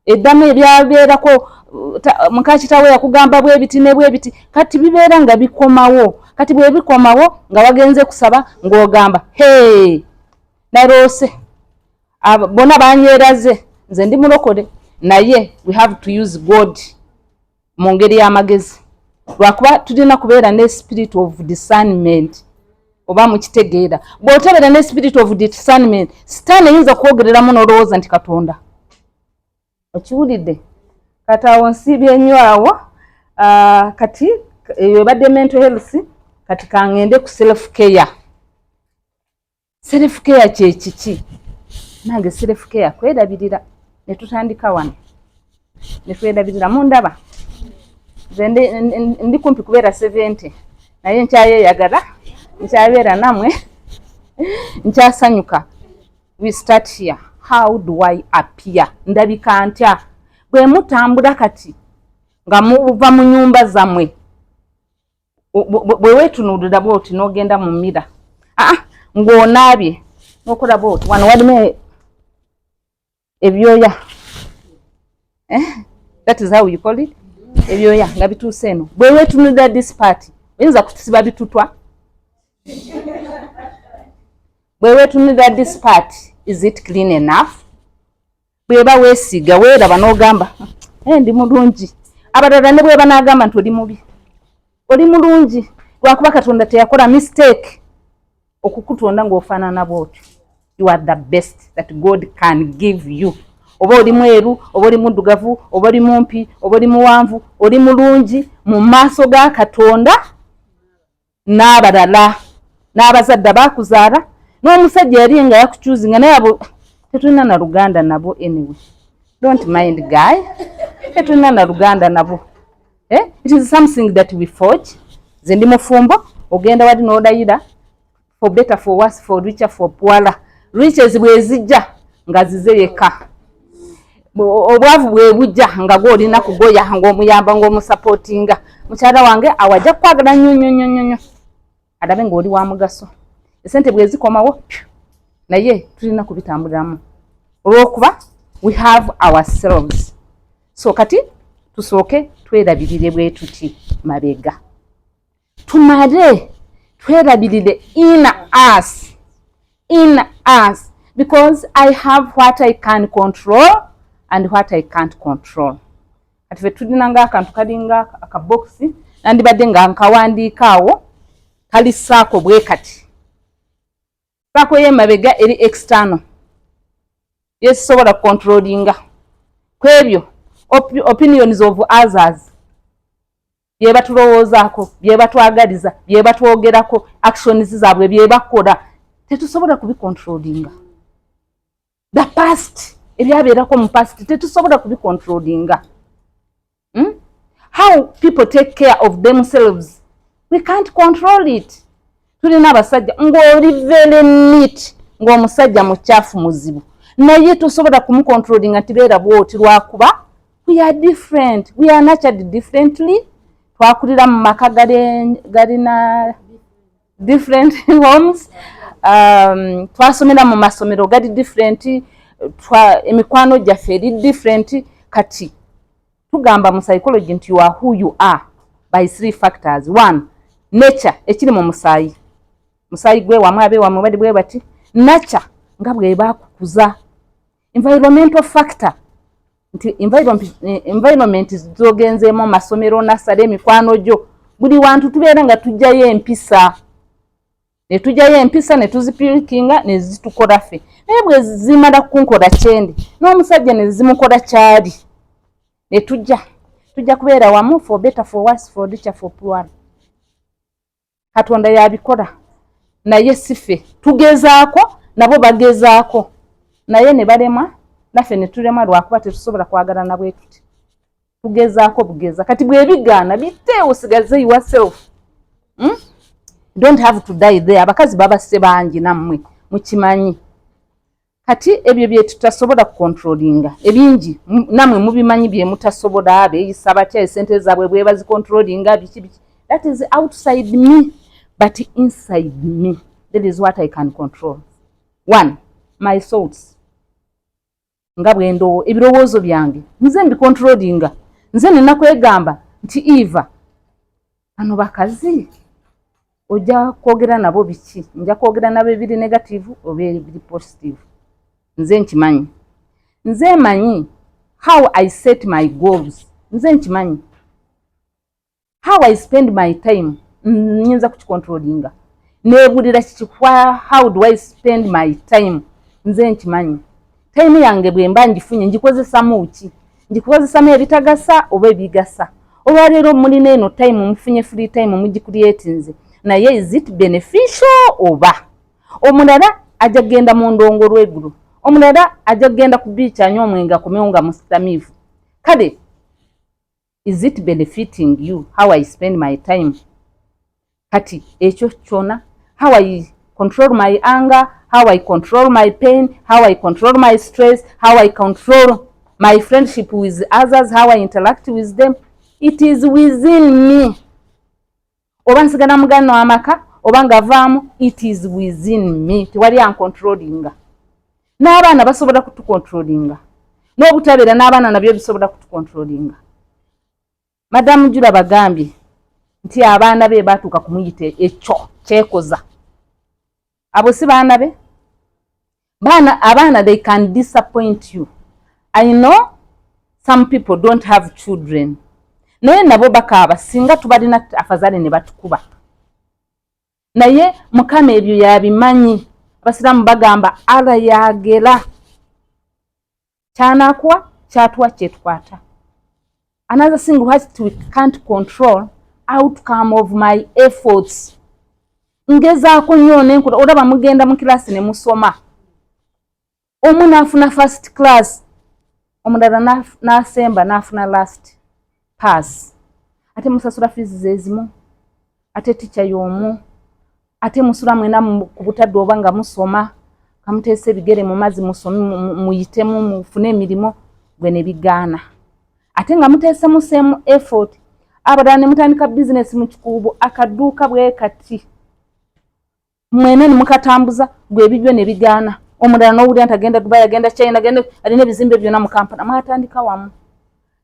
eddamu ebyabeerako mukakitawe yakugamba bwebiti ne bwebiti kati bibeera nga bikomawo kati bwe bikomawo nga wagenze kusaba ng'ogamba hey naroose bona banyeraze nze ndi mulokole naye we have to use God mu ngeri y'amagezi lwakuba tulina kubeera ne spirit of discernment oba mukitegeera bw'otebeera ne spirit of discernment sitaani eyinza kwogereramu n'olowooza nti katonda okiwulidde kati awo nsiibye nnyo awo kati eyo ebadde mental health kati kaŋŋende ku self care kye kiki nange self care kwerabirira ne tutandika wano ne twerabirira mundaba nze ndi kumpi kubeera 70 naye nkyayeyagala nkyabeera namwe nkyasanyuka we start here how do I appear ndabika ntya bwe mutambula kati nga muva mu nyumba zammwe bwe weetunuulira bw'oti n'ogenda mu mmira ng'onaabye n'okola bw'oti wano walimu ebyoya that is how you call it ebyoya nga bituuse eno bwe weetunuulira this part oyinza kusiba bitutwa bwe weetunuulira this part is it clean enough bweba weesiga weeraba n'ogamba ndi mulungi abalala ne bweba n'agamba nti oli mubi oli mulungi lwakuba katonda teyakola mistake okukutonda ng'ofaanana bw'otyo you are the best that God can give you oba oli mweru oba oli muddugavu oba oli mumpi oba oli muwanvu oli mulungi mu maaso ga katonda n'abalala n'abazadde baakuzaala n'omusajja yali nga yakukyuzinga naye abo tetulina na luganda nabo anyway don't mind guy tetulina na luganda nabo it is something that we forge ze ndi mufumbo ogenda wadi n'odayira for better for worse for richer for poorer riches bwe zijja nga zize yeka obwavu bwe bujja nga gw'olina kugoya ng'omuyamba ng'omusupportinga mukyala wange awajja kwagala nnyo adabe ng'oli wa mugaso esente bwe zikomawo naye tulina kubitambuliramu olw'okuba we have ourselves so kati tusooke twerabirire bwe tuti mabega tumale twerabirire in us because I have what I can control and what I can't control kati fe tulina ng'akantu kalinga akaboxi nandibadde nga nkawandiikaawo kali saako bwe kati saako y'emabega eri external yesobola controllinga kwebyo opinions of others bye batulowoozaako bye batwagaliza bye batwogerako actions zaabwe bye bakola tetusobola kubicontrollinga the past ebyabeerako mu past tetusobola kubicontrollinga how people take care of themselves we can't control it tulina abasajja ng'oli very neat ng'omusajja mukyafu muzibu naye tusobola kumucontrollinga tibeera bwoti lwakuba we are different we are nurtured differently twakulira mu maka galina different homes twasomera mu masomero gali different emikwano gyaffe eri different kati tugamba mu psychology nti you are who you are by 3 factors. 1 nature ekiri mu musaayi gwe wamwe abe wamwe badi bwe bati nature nga bwe bakukuza environmental factor nti environment zogenzeemu masomero nasale emikwano gyo buli wantu tubeera nga tujjayo empisa ne tuzipirikinga ne zitukola ffe naye bwe zimala kunkola kyendi n'omusajja ne zimukola kyali ne tujja kubeera wamu for better for worse for richer for poorer katonda yabikola naye sife tugezaako nabo bagezaako naye ne balema naffe ne tulema lwakuba tetusobola kwagala na bwe tuti tugezaako bugeza kati bwe bigaana biteewo sigaze yourself don't have to die there abakazi babase bangi nammwe mukimanyi kati ebyo bye tutasobola kucontrollinga ebingi namwe mubimanyi bye mutasobola beeyisa batya esente zaabwe bwe bazicontrollinga biki that is outside me but inside me that is what I can control. 1 my thoughts nga bwendo ebirowoozo byange nze mbicontrollinga nze nina kwegamba nti Eva bano bakazi ojja kwogera nabo biki nja kwogera nabo ebiri negative oba ebiri positive nze nkimanyi nze manyi how I set my goals nze nkimanyi how I spend my time nyinza kukicontrollinga nebulira kikikwa how do I spend my time nze nkimanyi time yange bwemba ngifunye ngikozesamu ki ngikozesamu ebitagasa oba ebigasa olwaleero mulina eno time mufunye free time mugicreatinze naye is it beneficial oba omulala ajja kgenda mu ndongo lw'eggulu omulala ajja kgenda ku beach anywa omwenge akomewo nga musitamiivu kale is it benefiting you how I spend my time kati ekyo kyona how I control my anger how I control my pain how I control my stress how I control my friendship with others how I interact with them it is within me oba nsigala mugano amaka oba ngavaamu it is within me tewali ancontrollinga n'abaana basobola kutucontrollinga n'obutabeera n'abaana nabyo bisobola kutucontrollinga madamu Jula bagambye nti abaana be batuuka kumuyita ekyo kyekoza abo si baana be abaana they can disappoint you. I know some people don't have children naye nabo bakaaba singa tubalina afazale ne batukuba naye mukama ebyo yabimanyi abasiramu bagamba ala yagera kyanakuwa kyatuwa kyetukwata another thing what we can't control outcome of my efforts ngezaako nnyo nenkula olaba mugenda mu kilasi ne musoma omu naafuna first class omulala nasemba naafuna last pass ate musasula fees zezimu ate teacher y'omu ate musula mwena ku butadde oba nga musoma kamuteesa ebigere mu mazzi musomi muyitemu mufune emirimu gwe ne bigaana ate nga muteesemu same effort abalala ne mutandika business mu kikuubo akadduuka bwe kati mwene ne mukatambuza gwe ebibyo ne bigaana omulala n'owulira nti agenda Dubai agenda China agenda alina ebizimbe byonna mu Kampala mwatandika wamu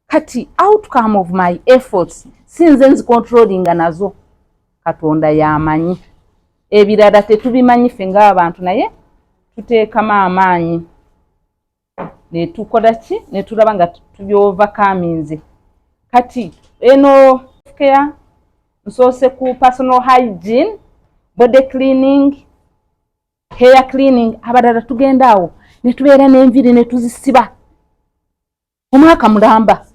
kati outcome of my efforts sinze nzicontrollinga nazo Katonda yamanyi ebirala tetubimanyi ffe ng'abantu naye tuteekamu amaanyi ne tukola ki ne tulaba nga tubyovakaminze kati eno care nsoose ku personal hygiene body cleaning hair cleaning abalala tugenda awo ne tubeera n'enviri ne tuzisiba omwaka mulamba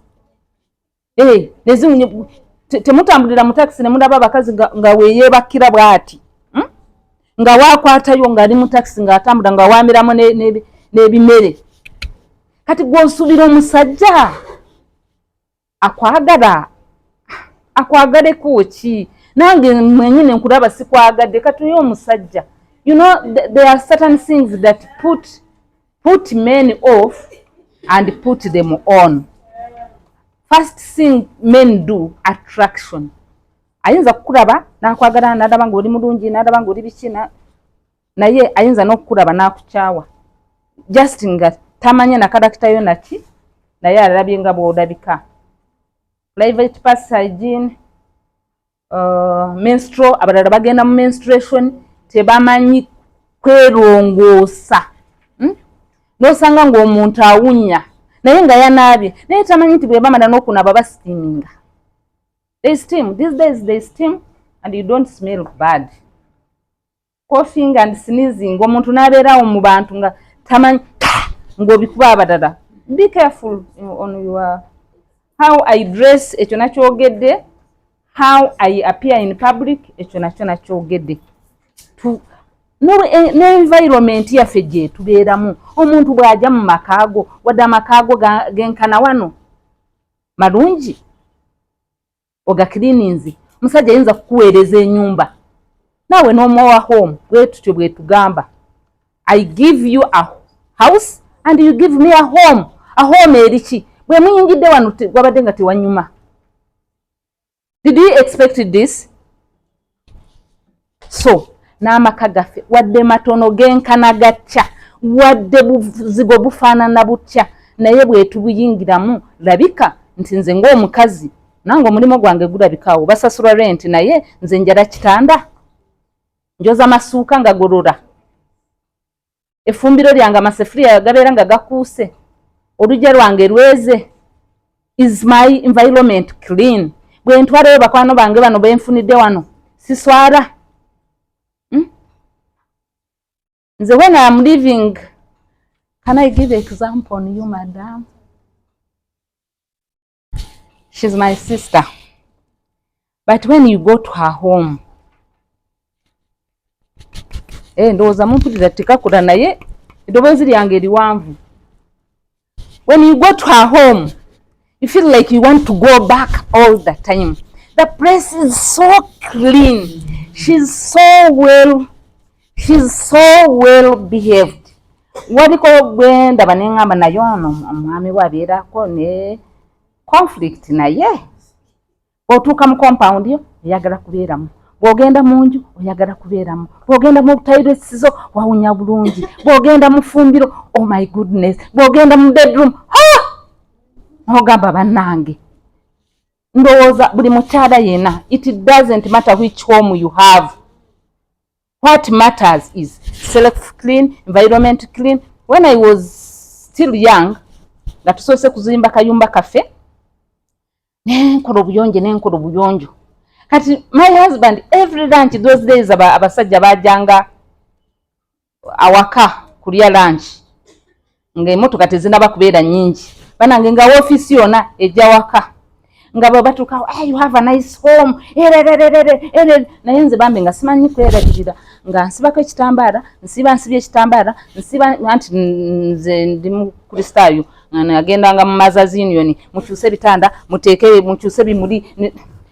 temutambulira mu taxi ne mulaba abakazi nga weyeebakira bw'ati nga waakwatayo ng'ali mu taxi ng'atambula nga waamiramu n'ebimere kati gw'osuubira omusajja akwagaleko ki nange mwenyine nkulaba sikwagadde kati oyo omusajja you know there are certain things that put men off and put them on. First thing men do, attraction. Ayinza kukulaba nakwagala nadaba nga oli mulungi nadaba nga oli bikina naye ayinza n'okukulaba nakukyawa just nga tamanya na karakita yo naki naye alabye nga bw'olabika. Private parts hygiene, menstrual, abalala bagenda mu menstruation tebamanyi kwerongoosa. Nosanga ng'omuntu awunya naye nga yanaabye naye tamanyi nti bwe bamala n'okunaba basiiminga. They steam. These days they steam and you don't smell bad. Coughing and sneezing. Omuntu n'abeerawo mu bantu nga tamanyi ng'obikuba abalala. Be careful on your how I dress, ekyo nakyogedde. How I appear in public, ekyo nakyo nakyogedde. N'environment yaffe gye tubeeramu. Omuntu bw'ajja mu makaago wadde amakaago genkana wano malungi oga cleanings musajja ayinza kukuweereza ennyumba naawe n'omuwa home bwe tutyo bwe tugamba. I give you a house and you give me a home. A home eriki bwe muyingidde wano wabadde nga tewanyuma. Did you expect this? So n'amaka gaffe wadde matono genkana gacca wadde buzigo bufaanana butya naye bwetubuyingiramu labika nti nze ng'omukazi nange omulimu gwange gulabikaawo basasula rent naye nze njala kitanda njoza masuuka nga gorora efumbiro lyange amasefuriya gabeera nga gakuuse olujja lwange lweze is my environment clean bwe ntwalayo bakwano bange bano benfunidde wano siswala nze when I am living, can I give an example on you, madam? She's my sister. But when you go to her home, ndowooza mumpulira tekakula naye eddoboozi lyange eriwanvu. When you go to her home, you feel like you want to go back all the time. The place is so clean. She's so well behaved. Waliko gwenda banengamba nayo ono omwami wabeerako ne conflict naye bw'otuuka mu compound yo oyagala kubeeramu bw'ogenda mu nju oyagala kubeeramu bw'ogenda mu toilets zo wawunya bulungi bw'ogenda mu fumbiro oh my goodness bw'ogenda mu bedroom ogamba bannange ndowooza buli mukyala yena it doesn't matter which home you have. What matters is self clean, environment clean. When I was still young, nga tusoose kuzimba kayumba kafe, nenkola obuyonjo. Kati my husband every lunch those days abasajja bajanga awaka kulya lunch. Nga emotoka tezinaba kubeera nyingi. Banange nga office yona ejja waka. Nga babatuka you have a nice home naye nze bambe nga simanyi kwerabirira nga nsibako ekitambaala nsibye ekitambaala nsiba anti nze ndi mu kristaayo nagendanga mu Mothers Union mukyuse ebitanda muteeke mukyuse bimuli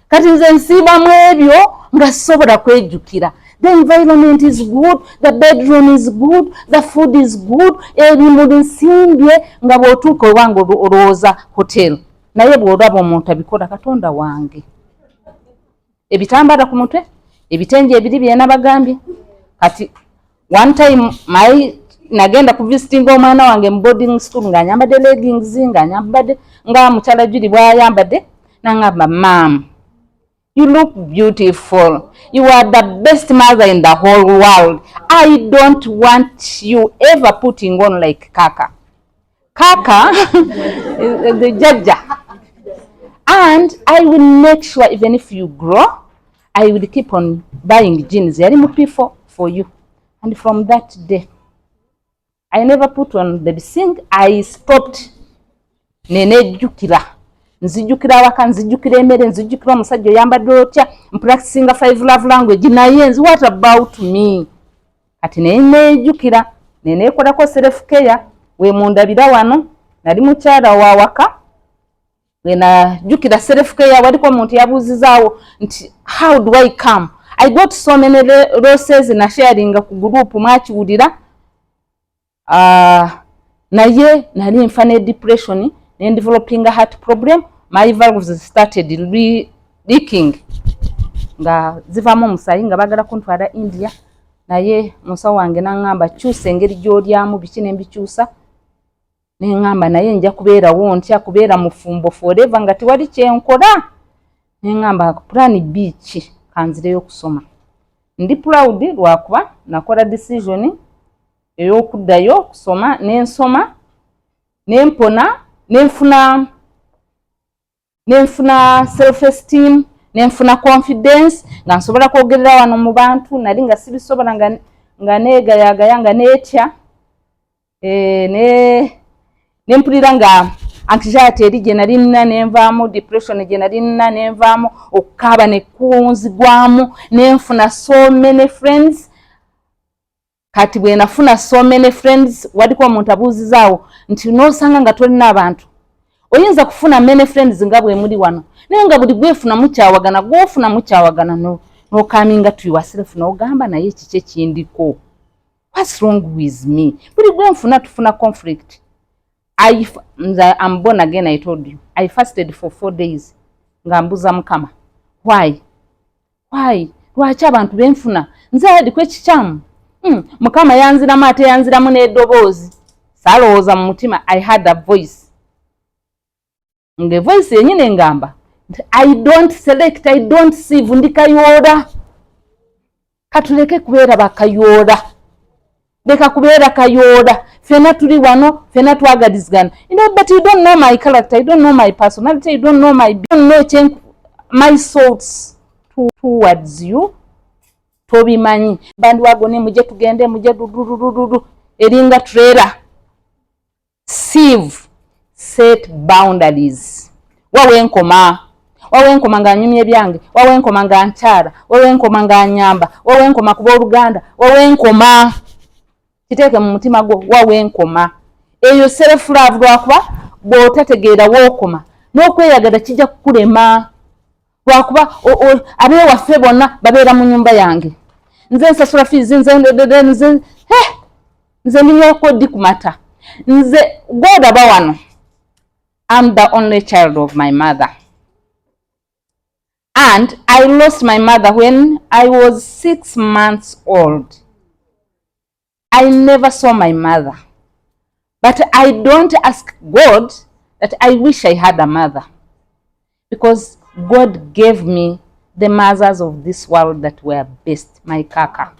kati nze nsibamu ebyo nga sisobola kwejjukira. The environment is good, the bedroom is good, the food is good, ebimuli nsimbye nga bw'otuuka owange olowooza hotel naye bw'olaba omuntu abikola Katonda wange. Ebitambala ku mutwe ebitenje ebiri byena bagambye kati one time nagenda ku visiting omwana wange mu boarding school ng'anyambadde leggings ng'anyambadde nga mukyala Julie bw'ayambadde n'angamba ma'am you look beautiful, you are the best mother in the whole world. I don't want you ever putting on like Kaka is the judge. And I will make sure even if you grow, I will keep on buying jeans for you. And from that day, I never put on the sing. I stopped. Nzijukira waka, nzijukira emere, nzijukira omusajja oyambadde otya, practicing 5 love language naye nzi what about me? Kati nejjukira nenekolako self care we mundabira wano nali mukyala wa waka wena jukira self care waliko omuntu yabuuzizaawo nti how do I come? I got so many losses na sharing ku group mwakiwulira naye nali nfane depression and developing a heart problem. My valves started leaking nga zivamu omusayi nga bagala kuntwala India naye musawo wange nangamba kyusa engeri gy'olyamu biki ne mbikyusa nengamba naye nja kubeerawo ntya kubeera mufumbo forever nga tewali kyenkola nengamba plan B ki kanzireyo kusoma. Ndi proud lwakuba nakola decision ey'okuddayo kusoma nensoma nempona nenfuna self esteem nenfuna confidence nga nsobola kwogerera wano mu bantu nali nga sibisobola nga negayagaya nga netya nempulira nga anxiety eri gye nali nina nenvaamu, depression gye nali nina nenvaamu, okukaaba nekunzigwamu, nenfuna so many friends. Kati bwe nafuna so many friends waliko omuntu abuuzizaawo nti nosanga nga tolina abantu. Oyinza kufuna many friends nga bwe muli wano naye nga buli gwefuna mukyawagana gwofuna mukyawagana nokaminga to yourself n'ogamba naye kiki ekindiko, what's wrong with me? Buli gwenfuna tufuna conflict. I'm born again, I told you. I fasted for 4 days. Ngambuza Mukama. Why? Lwaki abantu benfuna? Nze adi kwekikyamu. Mukama yanziramu ate yanziramu n'eddoboozi. Saalowooza mu mutima, I had a voice. Nge voice yenyine ngamba, I don't select, I don't sieve, ndi Kayoola. Katuleke kubeera bakayoola. Leka kubeera Kayoola. Fena tuli wano, fena twagalizigana. But you don't know my character, you don't know my personality, you don't know my thoughts towards you. Tobimanyi. Bandu wagone muje tugende muje dududududu. Eringa trailer. Sieve. Set boundaries. Wawenkoma nga nyumye byange, wawenkoma nga nkyala, wawenkoma nga nyamba, wawenkoma kuba Oluganda, wawenkoma. Kiteeke mu mutima gwo, wawenkoma. Eyo self love lwakuba bw'otategeera wookoma n'okweyagala kijja kukulema. Lwakuba abewaffe bonna babeera mu nyumba yange. Nze nsasula fees, nze ndinyako ddi ku mata. Nze gw'odaba wano, I'm the only child of my mother. And I lost my mother when I was 6 months old. I never saw my mother. But I don't ask God that I wish I had a mother. Because God gave me the mothers of this world that were best. My kaka.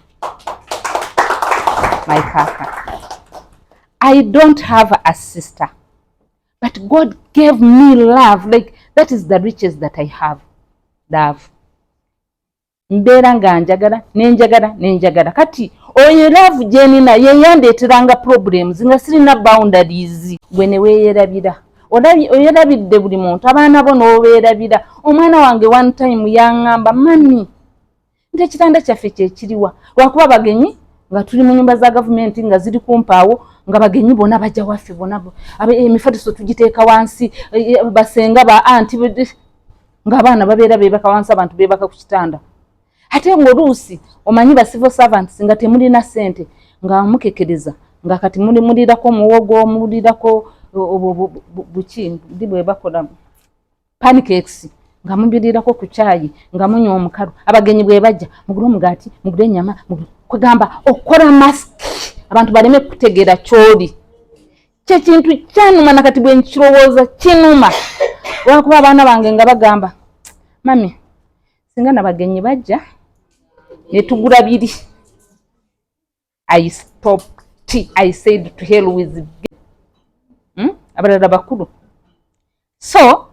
My kaka. I don't have a sister. But God gave me love. Like, that is the riches that I have. Love. Mbeera nga nenjagala. Kati oyo love jenina yeyandeeteranga problems nga sirina boundaries. Gwe ne weeyerabira. Oyerabidde buli muntu, abaana bo n'obeerabira. Omwana wange one time yaŋŋamba, mami, nti ekitanda kyaffe kyekiriwa. Lwakuba bagenyi nga tuli mu nyumba za gavumenti nga ziri kumpaawo, nga bagenyi bonna bajja waffe bonna. Emifaliso tugiteeka wansi, basenga ba anti ng'abaana babeera beebaka wansi, abantu beebaka ku kitanda. Ate ng'oluusi omanyi ba civil servants nga temulina ssente, nga mukekereza, nga kati mulirako muwogo, mulirako buki ndi bwe bakola pancakes, nga mubirirako ku caayi, nga munywa omukalu. Abagenyi bwe bajja, mugule omugaati, mugule ennyama, kwegamba okola mask abantu baleme kutegeera ky'oli. Kye kintu kyanuma nakati bwe nkirowooza kinuma. Lwakuba abaana bange nga bagamba, mami, singa n'abagenyi bajja ne tugula biri. I stopped. I said to hell with abalala bakulu. So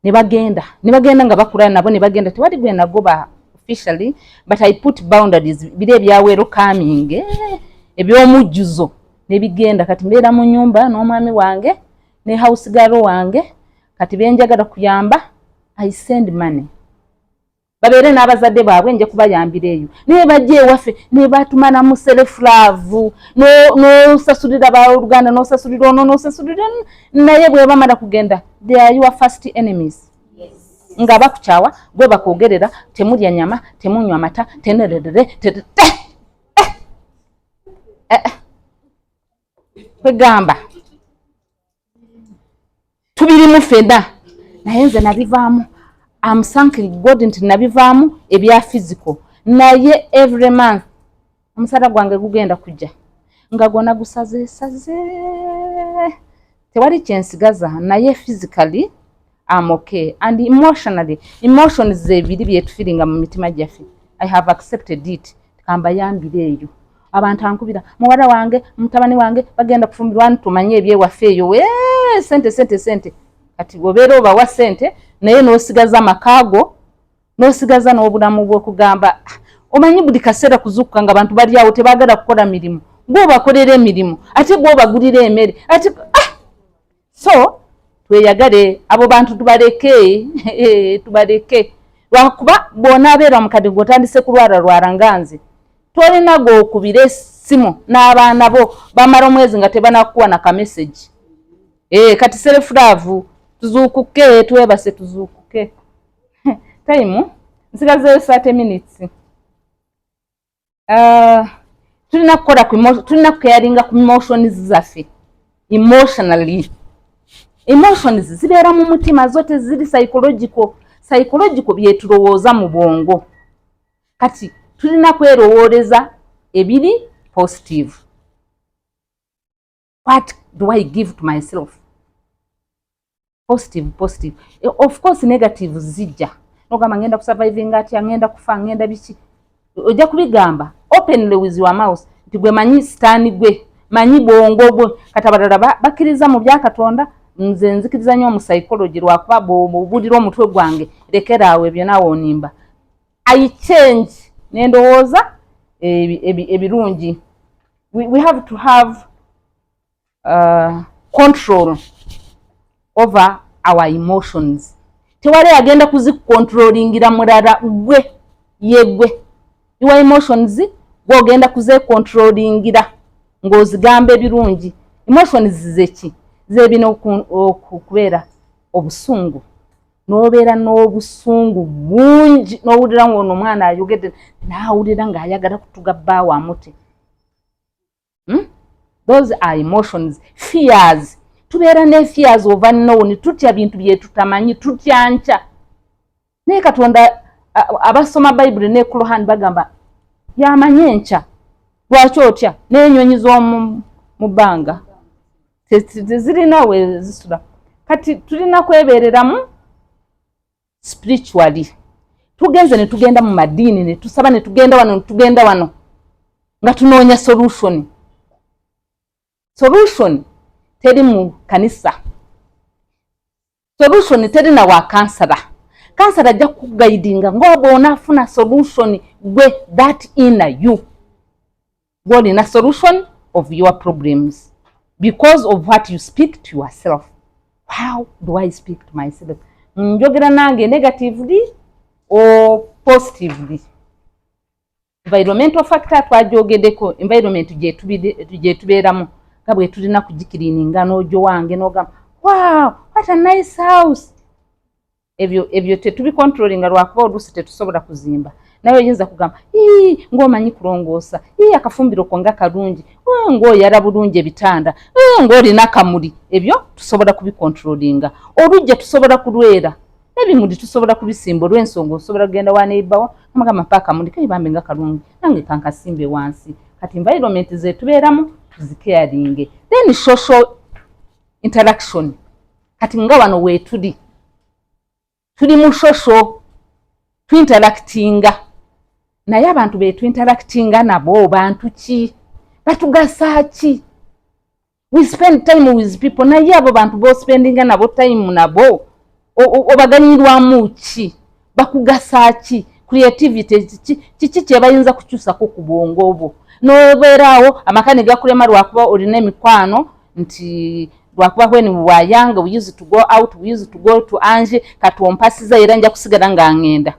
ne bagenda nga bakula nabo ne bagenda, tewali gwe nagoba officially, but I put boundaries. Biri ebyaweero coming, eby'omujjuzo ne bigenda. Kati mbeera mu nyumba n'omwami wange ne house girl wange. Kati benjagala kuyamba, I send money. Babeere n'abazadde baabwe nje kubayambira eyo. Naye bajja ewaffe ne batumana mu self love, n'osasulira ba Oluganda, n'osasulira ono, n'osasulira naye bwe bamala kugenda, they are your first enemies. Yes. Nga bakukyawa, gwe bakwogerera, temulya nyama, temunywa amata, kwegamba tubirimu ffenna, naye nze nabivaamu. I'm thanking God nti nabivaamu ebya physical. Naye every month omusala gwange gugenda kujja nga gwonna gusaze. Tewali kyensigaza, naye physically I'm okay. And emotionally, emotions zebiri byetufiringa mu mitima gyaffe, I have accepted it. Kamba yambire eyo. Abantu ankubira, muwala wange, mutabani wange bagenda kufumbirwa, tumanye ebyewaffe eyo. Sente. Kati obeera obawa sente naye n'osigaza amakaago, n'osigaza n'obulamu bw'okugamba, omanyi buli kaseera kuzuukuka nga abantu bali awo tebaagala kukola mirimu. Gw'obakolera emirimu, ate gw'obagulira emmere. So tweyagale abo bantu tubaleke. Lwakuba bw'onaabeera mukadde gw'otandise kulwala nga nze, tolina gw'okubira essimu n'abaana bo bamala omwezi nga tebanakuwa na kameseji. Kati self love, tuzuukuke, twebase tuzuukuke. Time nsigaze 30 minutes. Tulina kukola tulina kucaringa ku emotions zaffe. Emotionally. Emotions zibeera mu mutima, zote ziri psychological byetulowooza mu bwongo. Kati tulina kwerowooleza ebiri positive. What do I give to myself? Positive. Of course negative zijja. Nogamba ngenda kusurviving ati ngenda kufa ngenda biki. Ojja kubigamba openly with your mouth. Nti gwe manyi sitaani gwe, manyi bwongo gwe. Kati abalala bakkiriza mu bya Katonda, nze nzikiriza nnyo mu psychology lwakuba bw'obulira omutwe gwange lekera awo ebyo naawe onimba. I change n'endowooza ebirungi. We have to have control over our emotions. Tewali agenda kuzikontrolingira mulala gwe yegwe. Your emotions gwogenda kuzikontrolingira ng'ozigamba ebirungi. Emotions zeki zebina okubeera obusungu. N'obeera n'obusungu bungi n'owulira ng'ono omwana ayogedde n'awulira ng'ayagala kutuga bbaawe amute. Those are emotions. Fears. Tubeera ne fears of unknown. Tutya bintu bye tutamanyi, tutya nca. Naye Katonda abasoma Bible ne Quran bagamba yamanyi enca. Lwaki otya? N'ennyonyi z'omu bbanga tezirina we zisula. Kati tulina kwebeereramu spiritually. Tugenze ne tugenda mu madiini ne tusaba ne tugenda wano ne tugenda wano nga tunoonya solution. Solution teri mu kanisa. Solution teri na wa kansala. Kansala ajja kuguidinga ng'oba onaafuna solution gwe that inner you. God in a solution of your problems because of what you speak to yourself. How do I speak to myself? Njogera nange negatively or positively? Environmental factor twajogedeko, environment gye tubeeramu. Kabwe tulina kujikirininga n'ojo wange n'ogamba wow what a nice house. Ebyo tetubi controlling lwakuba oluusi tetusobola kuzimba. Nawe oyinza kugamba ng'omanyi kulongoosa, akafumbiro ko nga kalungi, ng'oyala bulungi ebitanda, ng'olina akamuli. Ebyo tusobola kubicontrollinga. Olujja tusobola kulwera. Ebimuli tusobola kubisimba olw'ensonga osobola kugenda wa neighbor amagamba mpa akamuli kayibambe nga kalungi nange kankasimbe wansi. Kati environment ze tubeeramu tuzikearinge. Then social interaction. Kati nga wano weetuli mu social twinteractinga. Naye abantu betwinteractinga nabo bantu ki? Batugasa ki? We spend time with people. Naye abo bantu bo spendinga nabo time nabo obaganyirwamu ki? Bakugasa ki? Creativity kiki kye bayinza kukyusako ku bwongo obwo. N'obeeraawo amakani gakulema lwakuba olina emikwano nti lwakuba when we were young we used to go out, we used to go to Ange kati ompasiza era nja kusigala nga ngenda.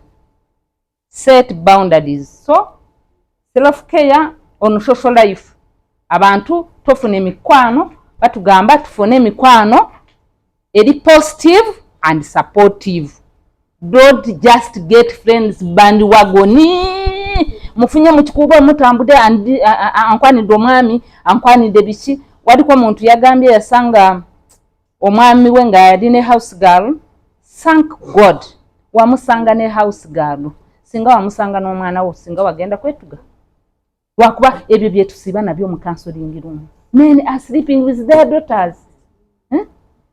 Set boundaries. So self care on social life. Abantu tofune emikwano batugamba tufune emikwano eri positive and supportive. Don't just get friends bandwagoni. Mufunye mukikuba mutambude ankwanidde omwami ankwanidde biki. Waliko omuntu yagambye yasanga omwami we nga yali ne house girl. Thank God wamusanga ne house girl. Singa wamusanga n'omwana wo singa wagenda kwetuga. Lwakuba ebyo bye tusiba nabyo mu counseling room. Men are sleeping with their daughters.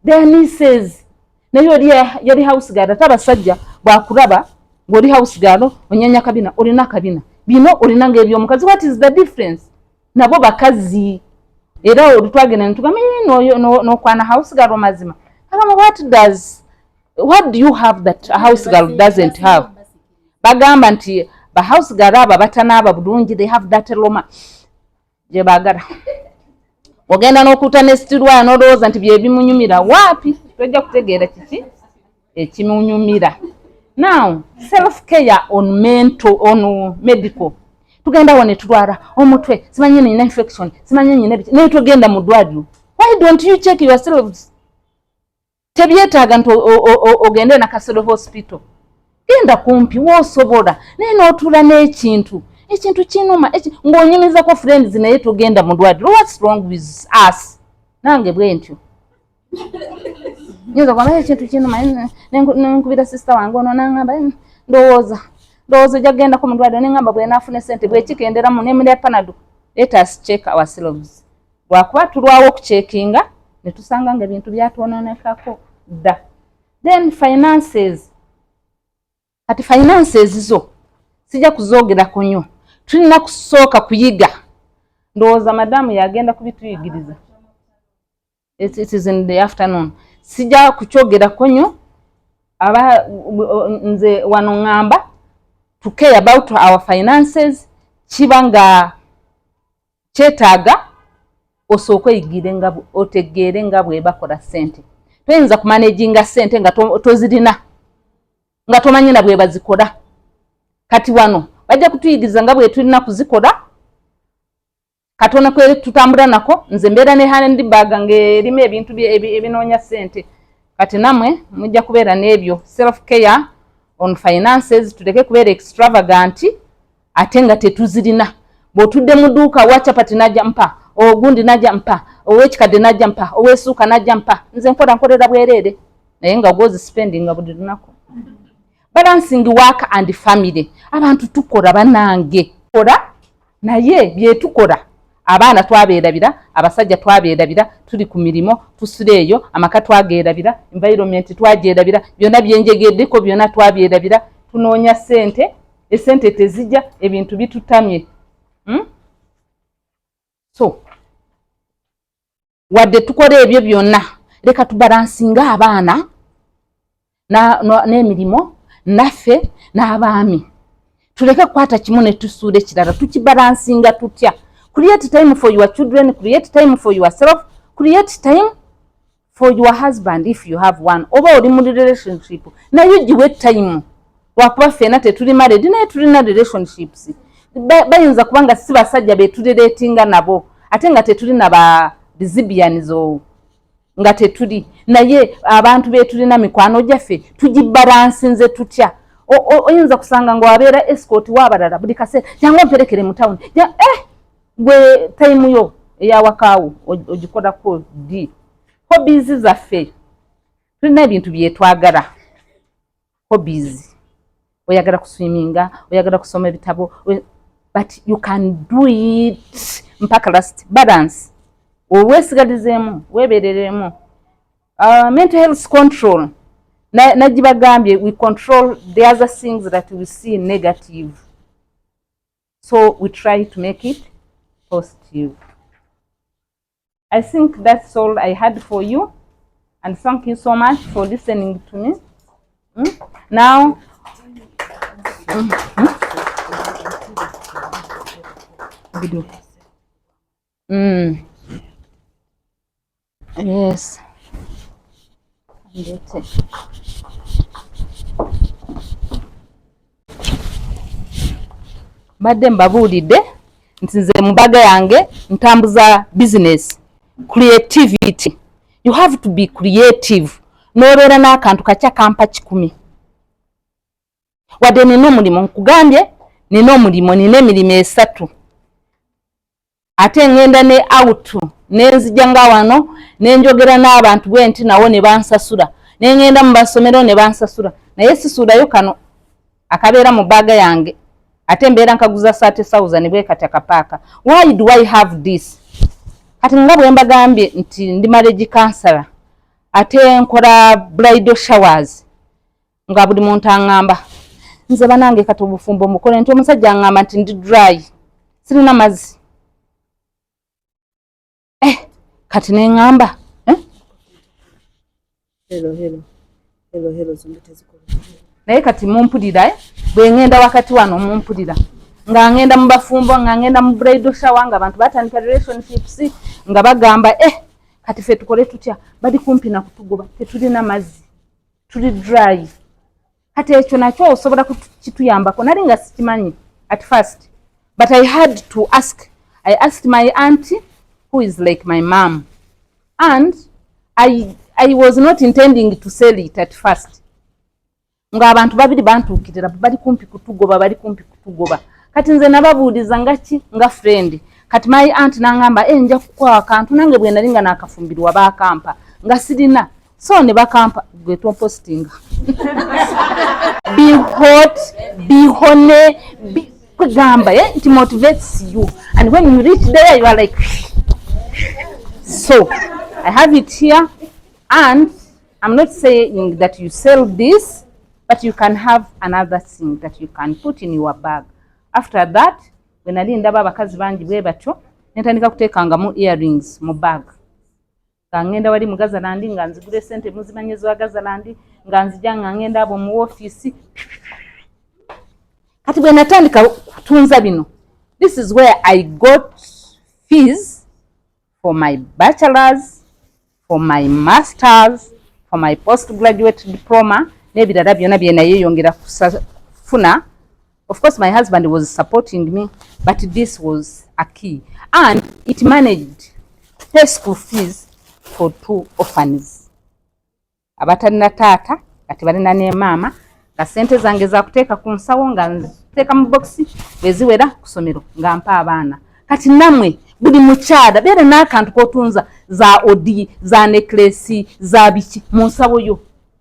Their nieces. Naye yali house girl atabasajja bwakulaba ng'oli house girl onyanya kabina olina kabina. Bino olina ng'ebyomukazi. What is the difference? Nabo bakazi. Era olutwagenda netugamba n'okwana house girl mazima. What do you have that a house girl doesn't have? Bagamba nti ba house girl aba batanaaba bulungi, they have that aroma gye baagala. Ogenda n'okuta ne stilwa n'olowooza nti bye bimunyumira. Waapi tojja kutegeera kiki ekimunyumira. Now self care on mental, on medical. Tugenda wane tulwara omutwe simanyi nina infection simanyi nina biki naye tugenda mu ddwaliro. Why don't you check yourselves? Tebyetaaga nti ogende na Kasero hospital. Genda kumpi w'osobola naye n'otuula n'ekintu kinuma ng'onyumizako friends naye tugenda mu ddwaliro. What's wrong with us? Nange bwe ntyo nyinza kwamba ekintu kinuma nenkubira sister wange ono nangamba ndowooza ojja kugenda ku mudwaliro ne ngamba bwe naafuna ssente bwe kikenderamu nemulya panado let us check ourselves. Lwakuba tulwawo okucheckinga ne tusanga nga ebintu byatwononekako dda. Then finances. Kati finances zo sijja kuzoogerako nnyo. Tulina kusooka kuyiga. Ndowooza madamu yagenda kubituyigiriza. It is in the afternoon. Sijja kukyogerako nnyo. Nze wano ngamba to care about our finances kiba nga kyetaaga osooka oyigire nga otegeere nga bwe bakola ssente. Toyinza kumanaginga ssente nga tozirina nga tomanyi na bwe bazikola. Kati wano bajja kutuyigiriza nga bwe tulina kuzikola. Katona kwere tutambula nako nze mbeera ne handbag ng'erimu ebintu ebinoonya ssente. Kati namwe mujja kubeera n'ebyo self care on finances. Tuleke kubeera extravagant ate nga tetuzirina. Bw'otudde mu dduuka wa chapati najja mpa, ogundi najja mpa, ow'ekikadde najja mpa, ow'essuuka najja mpa. Nze nkolera bwereere naye nga gwozi spending buli lunaku. Balancing work and family. Abantu tukola bannange. Kola naye bye tukola. Abaana twabeerabira, abasajja twabeerabira, tuli ku mirimo, tusireeyo, amaka twageerabira, environment twagyerabira, byonna byenjegeddeko byonna twabyerabira, tunoonya ssente, essente tezijja, ebintu bitutamye. So, wadde tukola ebyo byonna, leka tubalansinga abaana n'emirimu, naffe n'abaami. Tuleke kukwata kimu ne tusuula ekirala, tukibalansinga tutya. Create time for your children, create time for yourself, create time for your husband if you have one. Oba oli mu relationship naye giwe time. Lwakuba ffenna tetuli married naye tulina relationships. Bayinza kubanga si basajja betuleretinga nabo ate nga tetuli na ba lesbians nga tetuli naye abantu betulina mikwano gyaffe tugibalansinze tutya. Oyinza kusanga ngo abeera escort w'abalala buli kaseera jangu mperekere mu town gwe time yo eyawakaawo ogikolako di. Hobbies zaffe tulina ebintu byetwagala. Hobbies oyagala kuswiminga, oyagala kusoma ebitabo, but you can do it mpaka last balance. Owesigalizeemu weebereremu. Mental health control najibagambye we control the other things that we see negative, so we try to make it positive. I think that's all I had for you, and thank you so much for listening to me. Now yes, badde mbabuulidde nti nze mu mbaga yange ntambuza business. Creativity, you have to be creative. N'obeera n'akantu kakya kampa 10 wadde nina omulimu nkugambye, nina omulimu, nina emirimu 3 ate ngenda ne out nenzija nga wano nenjogera n'abantu bwe nti nawo ne bansasula, nengenda mu basomero ne bansasula, naye sisuulayo kano akabeera mu bbaga yange ate mbeera nkaguza 30,000 bwe kati akapaaka. Why do I have this? Kati nga bwe mbagambye nti ndi marriage counselor ate nkola bridal showers, nga buli muntu aŋŋamba nze banange kati obufumbo mukole nti omusajja aŋŋamba nti ndi dry, sirina mazzi. Kati neŋŋamba naye kati mumpulira bwe ŋŋenda wakati wano mumpulira nga ngenda mu bafumbo nga ngenda mu bridal shower nga abantu batandika relationships nga bagamba kati ffe tukole tutya, bali kumpi na kutugoba, tetulina mazzi, tuli dry. Kati ekyo nakyo osobola kituyambako. Nali nga sikimanyi at first, but I had to ask. I asked my auntie who is like my mom, and I was not intending to sell it at first. Nga abantu babiri bantuukirira bali kumpi kutugoba. Kati nze nababuuliza nga friend. Kati my aunt nangamba nja kukuwa akantu nange bwe nali nga nakafumbirwa bakampa nga sirina, so ne bakampa gwe to posting. Be hot, be honey, kugamba it motivates you, and when you reach there you are like so I have it here, and I'm not saying that you sell this, but you can have another thing that you can put in your bag. After that, when I ndaba abakazi bangi bwe batyo netandika kutekangamu earrings mu bag, ngenda wali Mugazaland nga nzigule sente muzimanye zo Gazaland nga nzija nga ngenda abo mu office. Kati bwe natandika kutunza bino, this is where I got fees for my bachelor's, for my master's, for my postgraduate diploma, nebirala byonna bye nayeyongera kufuna. Of course my husband was supporting me, but this was a key, and it managed to pay school fees for 2 orphans abatalina taata kati balina ne mama, nga sente zange za kuteeka ku nsawo nga nteeka mu boxi beziwera kusomero nga mpa abaana. Kati namwe buli mukyala beera n'akantu kotunza za odi za necklace za biki mu nsawo yo,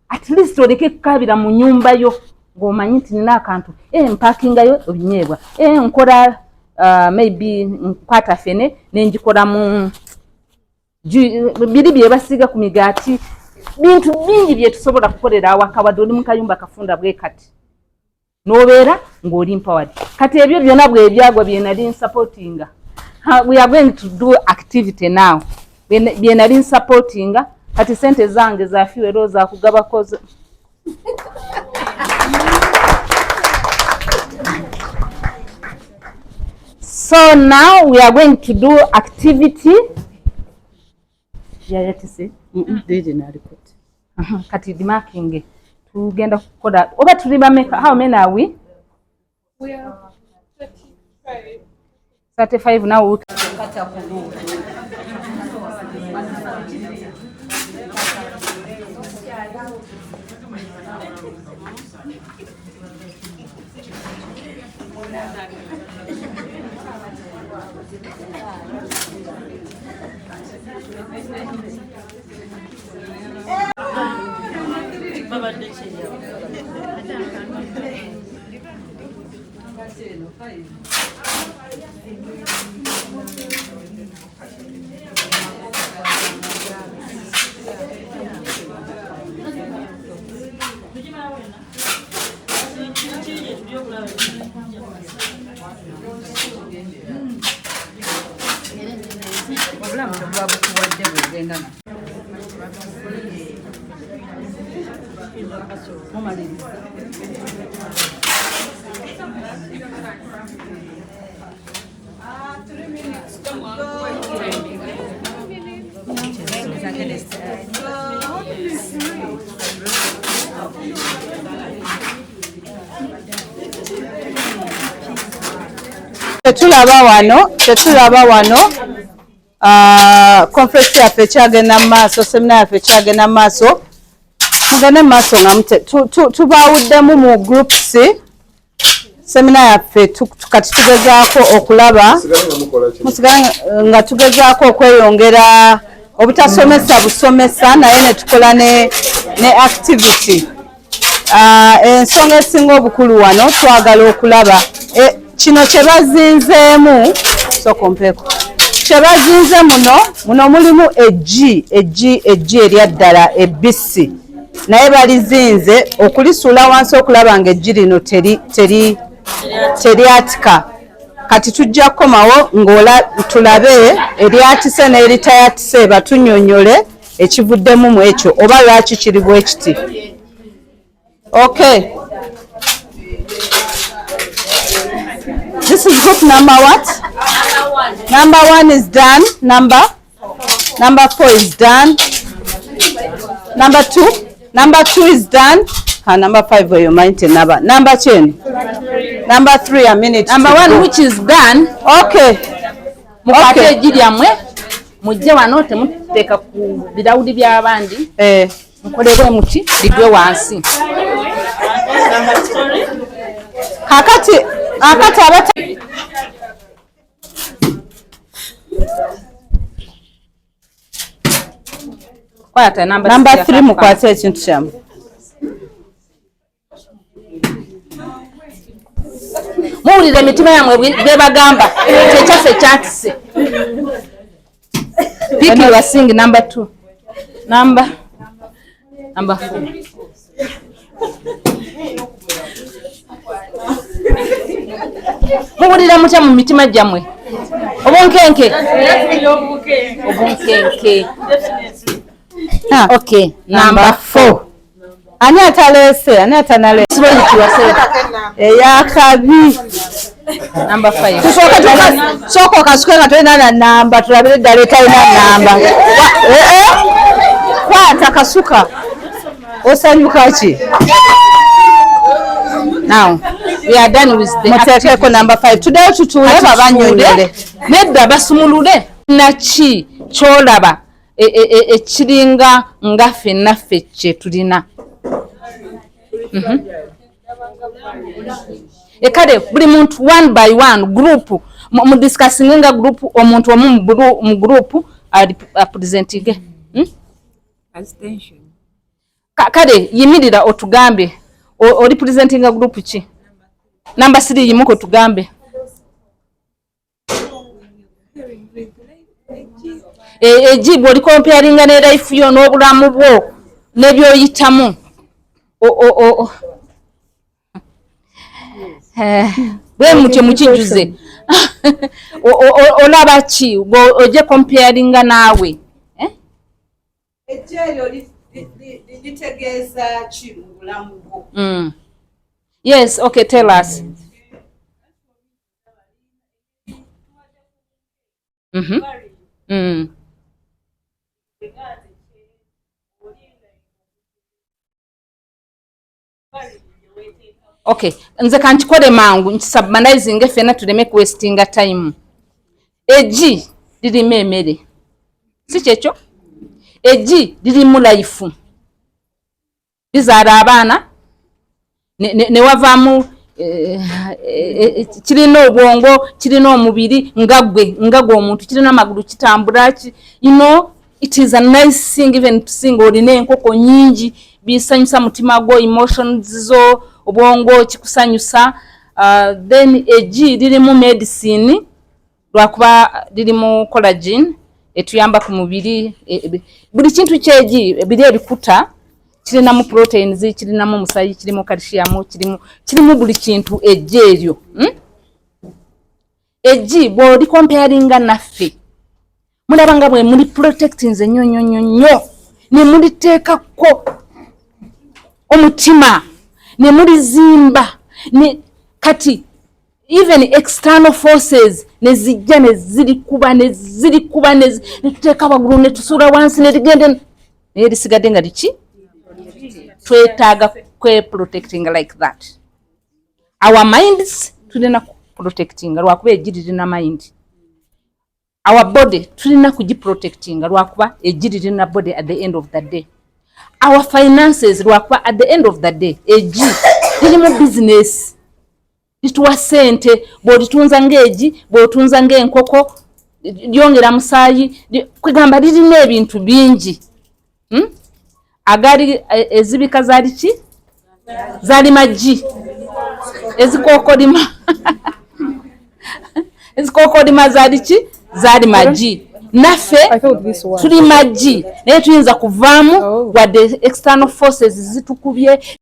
at least oleke kukabira mu nyumba yo ng'omanyi nti nina akantu mpakingayo ebinyeebwa, nkola maybe nkwata fene nenjikola mu biri bye basiga ku migaati, bintu bingi bye tusobola kukolera awaka wadde oli mu kayumba kafunda bwe kati n'obeera ng'oli empowered. Kati ebyo byonna bwe byagwa bye nali supportinga. We are going to do activity now bye nali supportinga. Kati sente zange za fuel za kugabako so now we are going to do activity. Yeah, to say. Did not report. Kati dimarking tugenda kukola oba tuliba make. How many are we? We are 35. 35 now. Tetulaba wano conference yaffe kyagenda mu maaso, semina yaffe kyagenda mu maaso, tugende mu maaso nga tubawuddemu mu groups. Semina yaffe kati tugezaako okulaba nga tugezaako okweyongera obutasomesa busomesa naye ne tukola ne activity. Ensonga esinga obukulu wano twagala okulaba kino kye bazinzeemu kye bazinze muno mulimu eggi erya ddala ebbisi, naye balizinze okulisuula wansi okulaba nga eggi lino teryatika. Kati tujja kukomawo tulabe eryatise n'eritayatise batunnyonnyole ekivuddemu mu ekyo oba lwaki kiri bwe kiti. Okay. This is group number what? Number 1 is done. Number 4 is done. Number 2 is done. Number 5 where you mind number. Number 10. Number 3 a minute. Number 1 which is done. Okay. Mukate ejiriamwe mujje wano temuteeka ku birawudi by'abandi. Mukolebwe muti ligwe wansi. Akati abata kwata number 3 mukwate ekintu kyamu. muwulire emitima yamwe bebagamba kyekyaffe kyatise. Pick your sing number 2. Number 4. Muwulire mutya mu mitima gyammwe? Obunkenke. Okay, number 4. Ani atalese, ani atanalese. Slowly to yourself. Eyakabi. Number 5. Soko kasuke nga tulina na namba tulabire ddala etalina namba. Kwata kasuka. Osanyuka ki? Now, we are done with the Muteekeko number 5. Tuddeyo tutuule babanyonyole. Nedda basumulule. Naki kyolaba ekiringa nga ffennaffe kye tulina. Kale buli muntu one by one group mu discussing nga group omuntu omu mu group presenting kale yimirira otugambe oli presenting a group ki? Number 3 yimuko tugambe. Ejibu oli comparinga ne life yo n'obulamu bwo nebyoyitamu. Bwe mutye mukijuze. Olaba ki oje comparinga naawe? Ejjero litegeeza ki mu bulamu bwo? Yes, okay, tell us. Okay, nze kankikole mangu nkisubmanizing ffena tuleme wastinga time. Eji lirimu emmere. Si kyekyo? Eji lirimu life. Lizaala abaana ne wavaamu kirina obwongo, kirina omubiri nga gwe omuntu, kirina amagulu kitambula ki. You know, it is a nice thing even to sing. Olina enkoko nyingi bisanyusa mutima gwo, emotions zo, obwongo kikusanyusa. Then eji lirimu medicine lwakuba lirimu collagen etuyamba ku mubiri. Buli kintu kyeji biri ebikuta kirinamu proteins, kirinamu musayi, kirimu calcium, kirimu buli kintu eji eryo. Eji bw'oli comparinga naffe mulaba nga bwe muli protecting nze nnyo ne muliteekako omutima ne mulizimba ne kati even external forces ne zijja ne zirikuba ne tuteeka waggulu ne tusuula wansi ne ligende naye lisigadde nga liki twetaaga kwe protecting like that. Our minds tulina protecting lwakuba ejiri lina mind. Our body tulina kugiprotecting lwakuba ejiri lina body at the end of the day. Our finances lwakuba at the end of the day eji lirimu business lituwa sente bw'olitunza ng'eji bw'otunza ng'enkoko lyongera musaayi kwegamba lirina ebintu bingi. Agali ezibika zali ki? Zali magi. Ezikokolima. Ezikokolima zali ki? Zali magi. Naffe tuli magi naye tuyinza kuvaamu wadde external forces zitukubye.